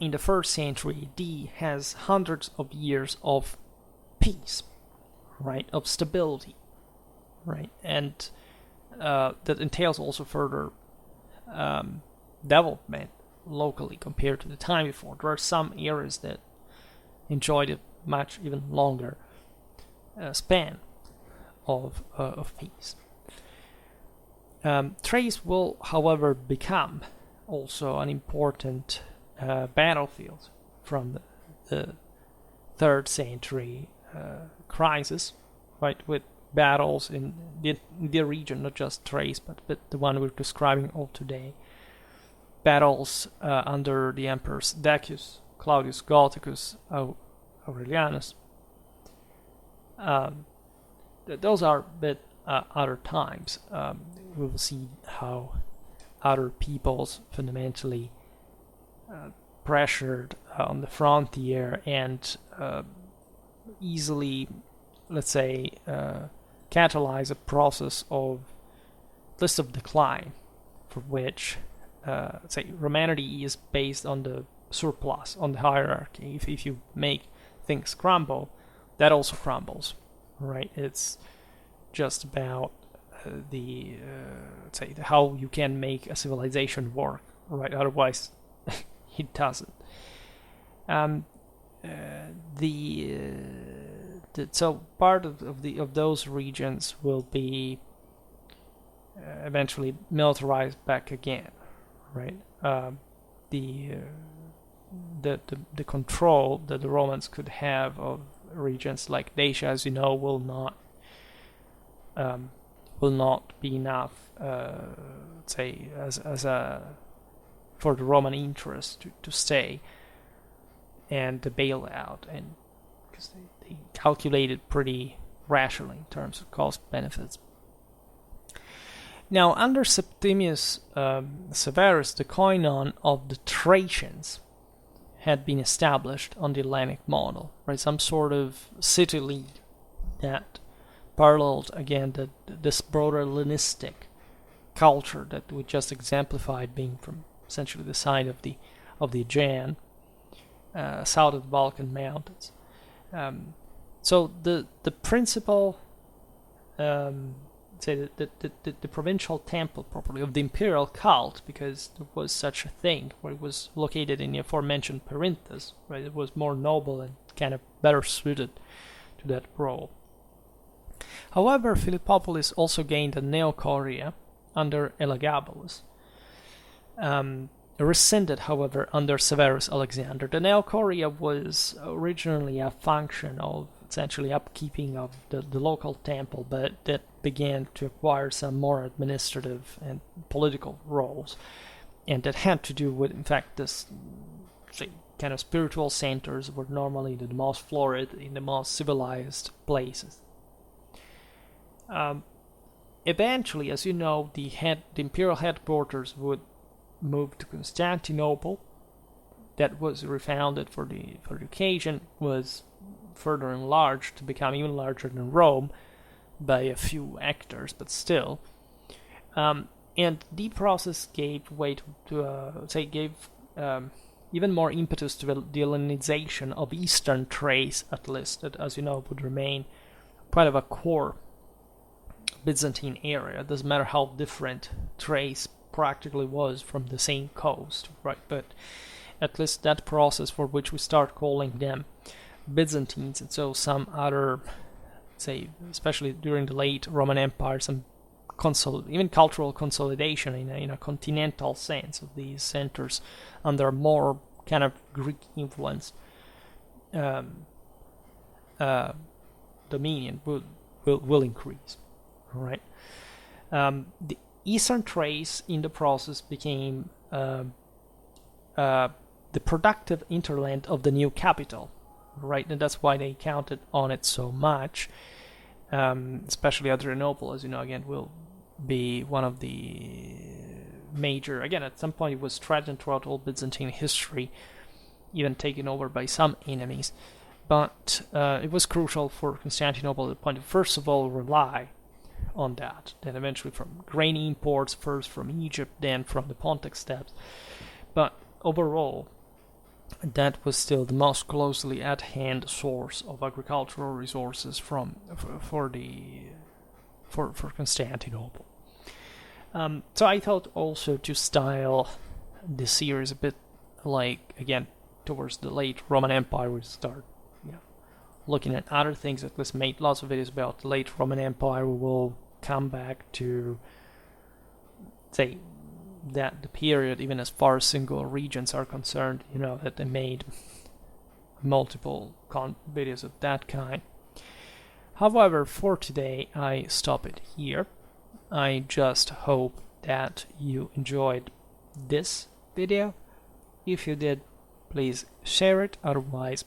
in the 1st century AD has hundreds of years of peace, right, of stability, right, and that entails also further development locally compared to the time before. There are some areas that enjoyed a much even longer span of peace. Thrace will, however, become also an important battlefield from the 3rd century crisis, right, with battles in the region, not just Thrace, but the one we're describing all today. Battles under the emperors Decius, Claudius Gothicus, Aurelianus. Those are a bit other times. We will see how other peoples fundamentally pressured on the frontier and easily, let's say, catalyze a process of list of decline, for which, say, Romanity is based on the surplus, on the hierarchy. If you make things crumble, that also crumbles, right? It's just about say, how you can make a civilization work, right? Otherwise, it doesn't. So part of those regions will be eventually militarized back again, right? The control that the Romans could have of regions like Dacia, as you know, will not be enough, say, as for the Roman interest to stay and to bail out, and because they calculated pretty rationally in terms of cost benefits. Now, under Septimius Severus, the koinon of the Thracians had been established on the Hellenic model, right? Some sort of city league that paralleled again this broader Hellenistic culture that we just exemplified, being from essentially the side of the Aegean, south of the Balkan Mountains. So the principal, say the provincial temple properly of the imperial cult, because there was such a thing, where it was located in the aforementioned Perinthus, right? It was more noble and kind of better suited to that role. However, Philippopolis also gained a Neocoria under Elagabalus, rescinded, however, under Severus Alexander. The Neocoria was originally a function of essentially upkeeping of the local temple, but that began to acquire some more administrative and political roles, and that had to do with, in fact, this, say, kind of spiritual centers were normally the most florid in the most civilized places. Eventually, as you know, the imperial headquarters would move to Constantinople, that was refounded for the occasion was further enlarged to become even larger than Rome by a few actors, but still. And the process gave way to even more impetus to the Hellenization of Eastern Thrace, at least, that, as you know, would remain quite of a core Byzantine area. It doesn't matter how different Thrace practically was from the same coast, right? But at least that process for which we start calling them Byzantines, and so some other, say, especially during the late Roman Empire, some even cultural consolidation in a continental sense of these centers under more kind of Greek influence dominion will increase, right? The Eastern Thrace in the process became the productive interland of the new capital, right? And that's why they counted on it so much. Especially Adrianople, as you know, again, will be one of the major, again, at some point it was threatened throughout all Byzantine history, even taken over by some enemies. But it was crucial for Constantinople at the point to first of all rely on that, then eventually from grain imports, first from Egypt, then from the Pontic steppes. But overall, that was still the most closely at hand source of agricultural resources for Constantinople. So I thought also to style the series a bit like, again, towards the late Roman Empire, we start looking at other things. At least made lots of videos about the late Roman Empire. We will come back to, say, that the period, even as far as single regions are concerned, that they made multiple videos of that kind. However, for today, I stop it here. I just hope that you enjoyed this video. If you did, please share it. Otherwise,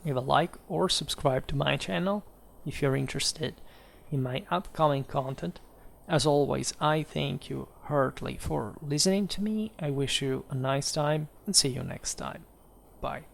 leave a like or subscribe to my channel if you're interested in my upcoming content. As always, I thank you heartily for listening to me. I wish you a nice time and see you next time. Bye.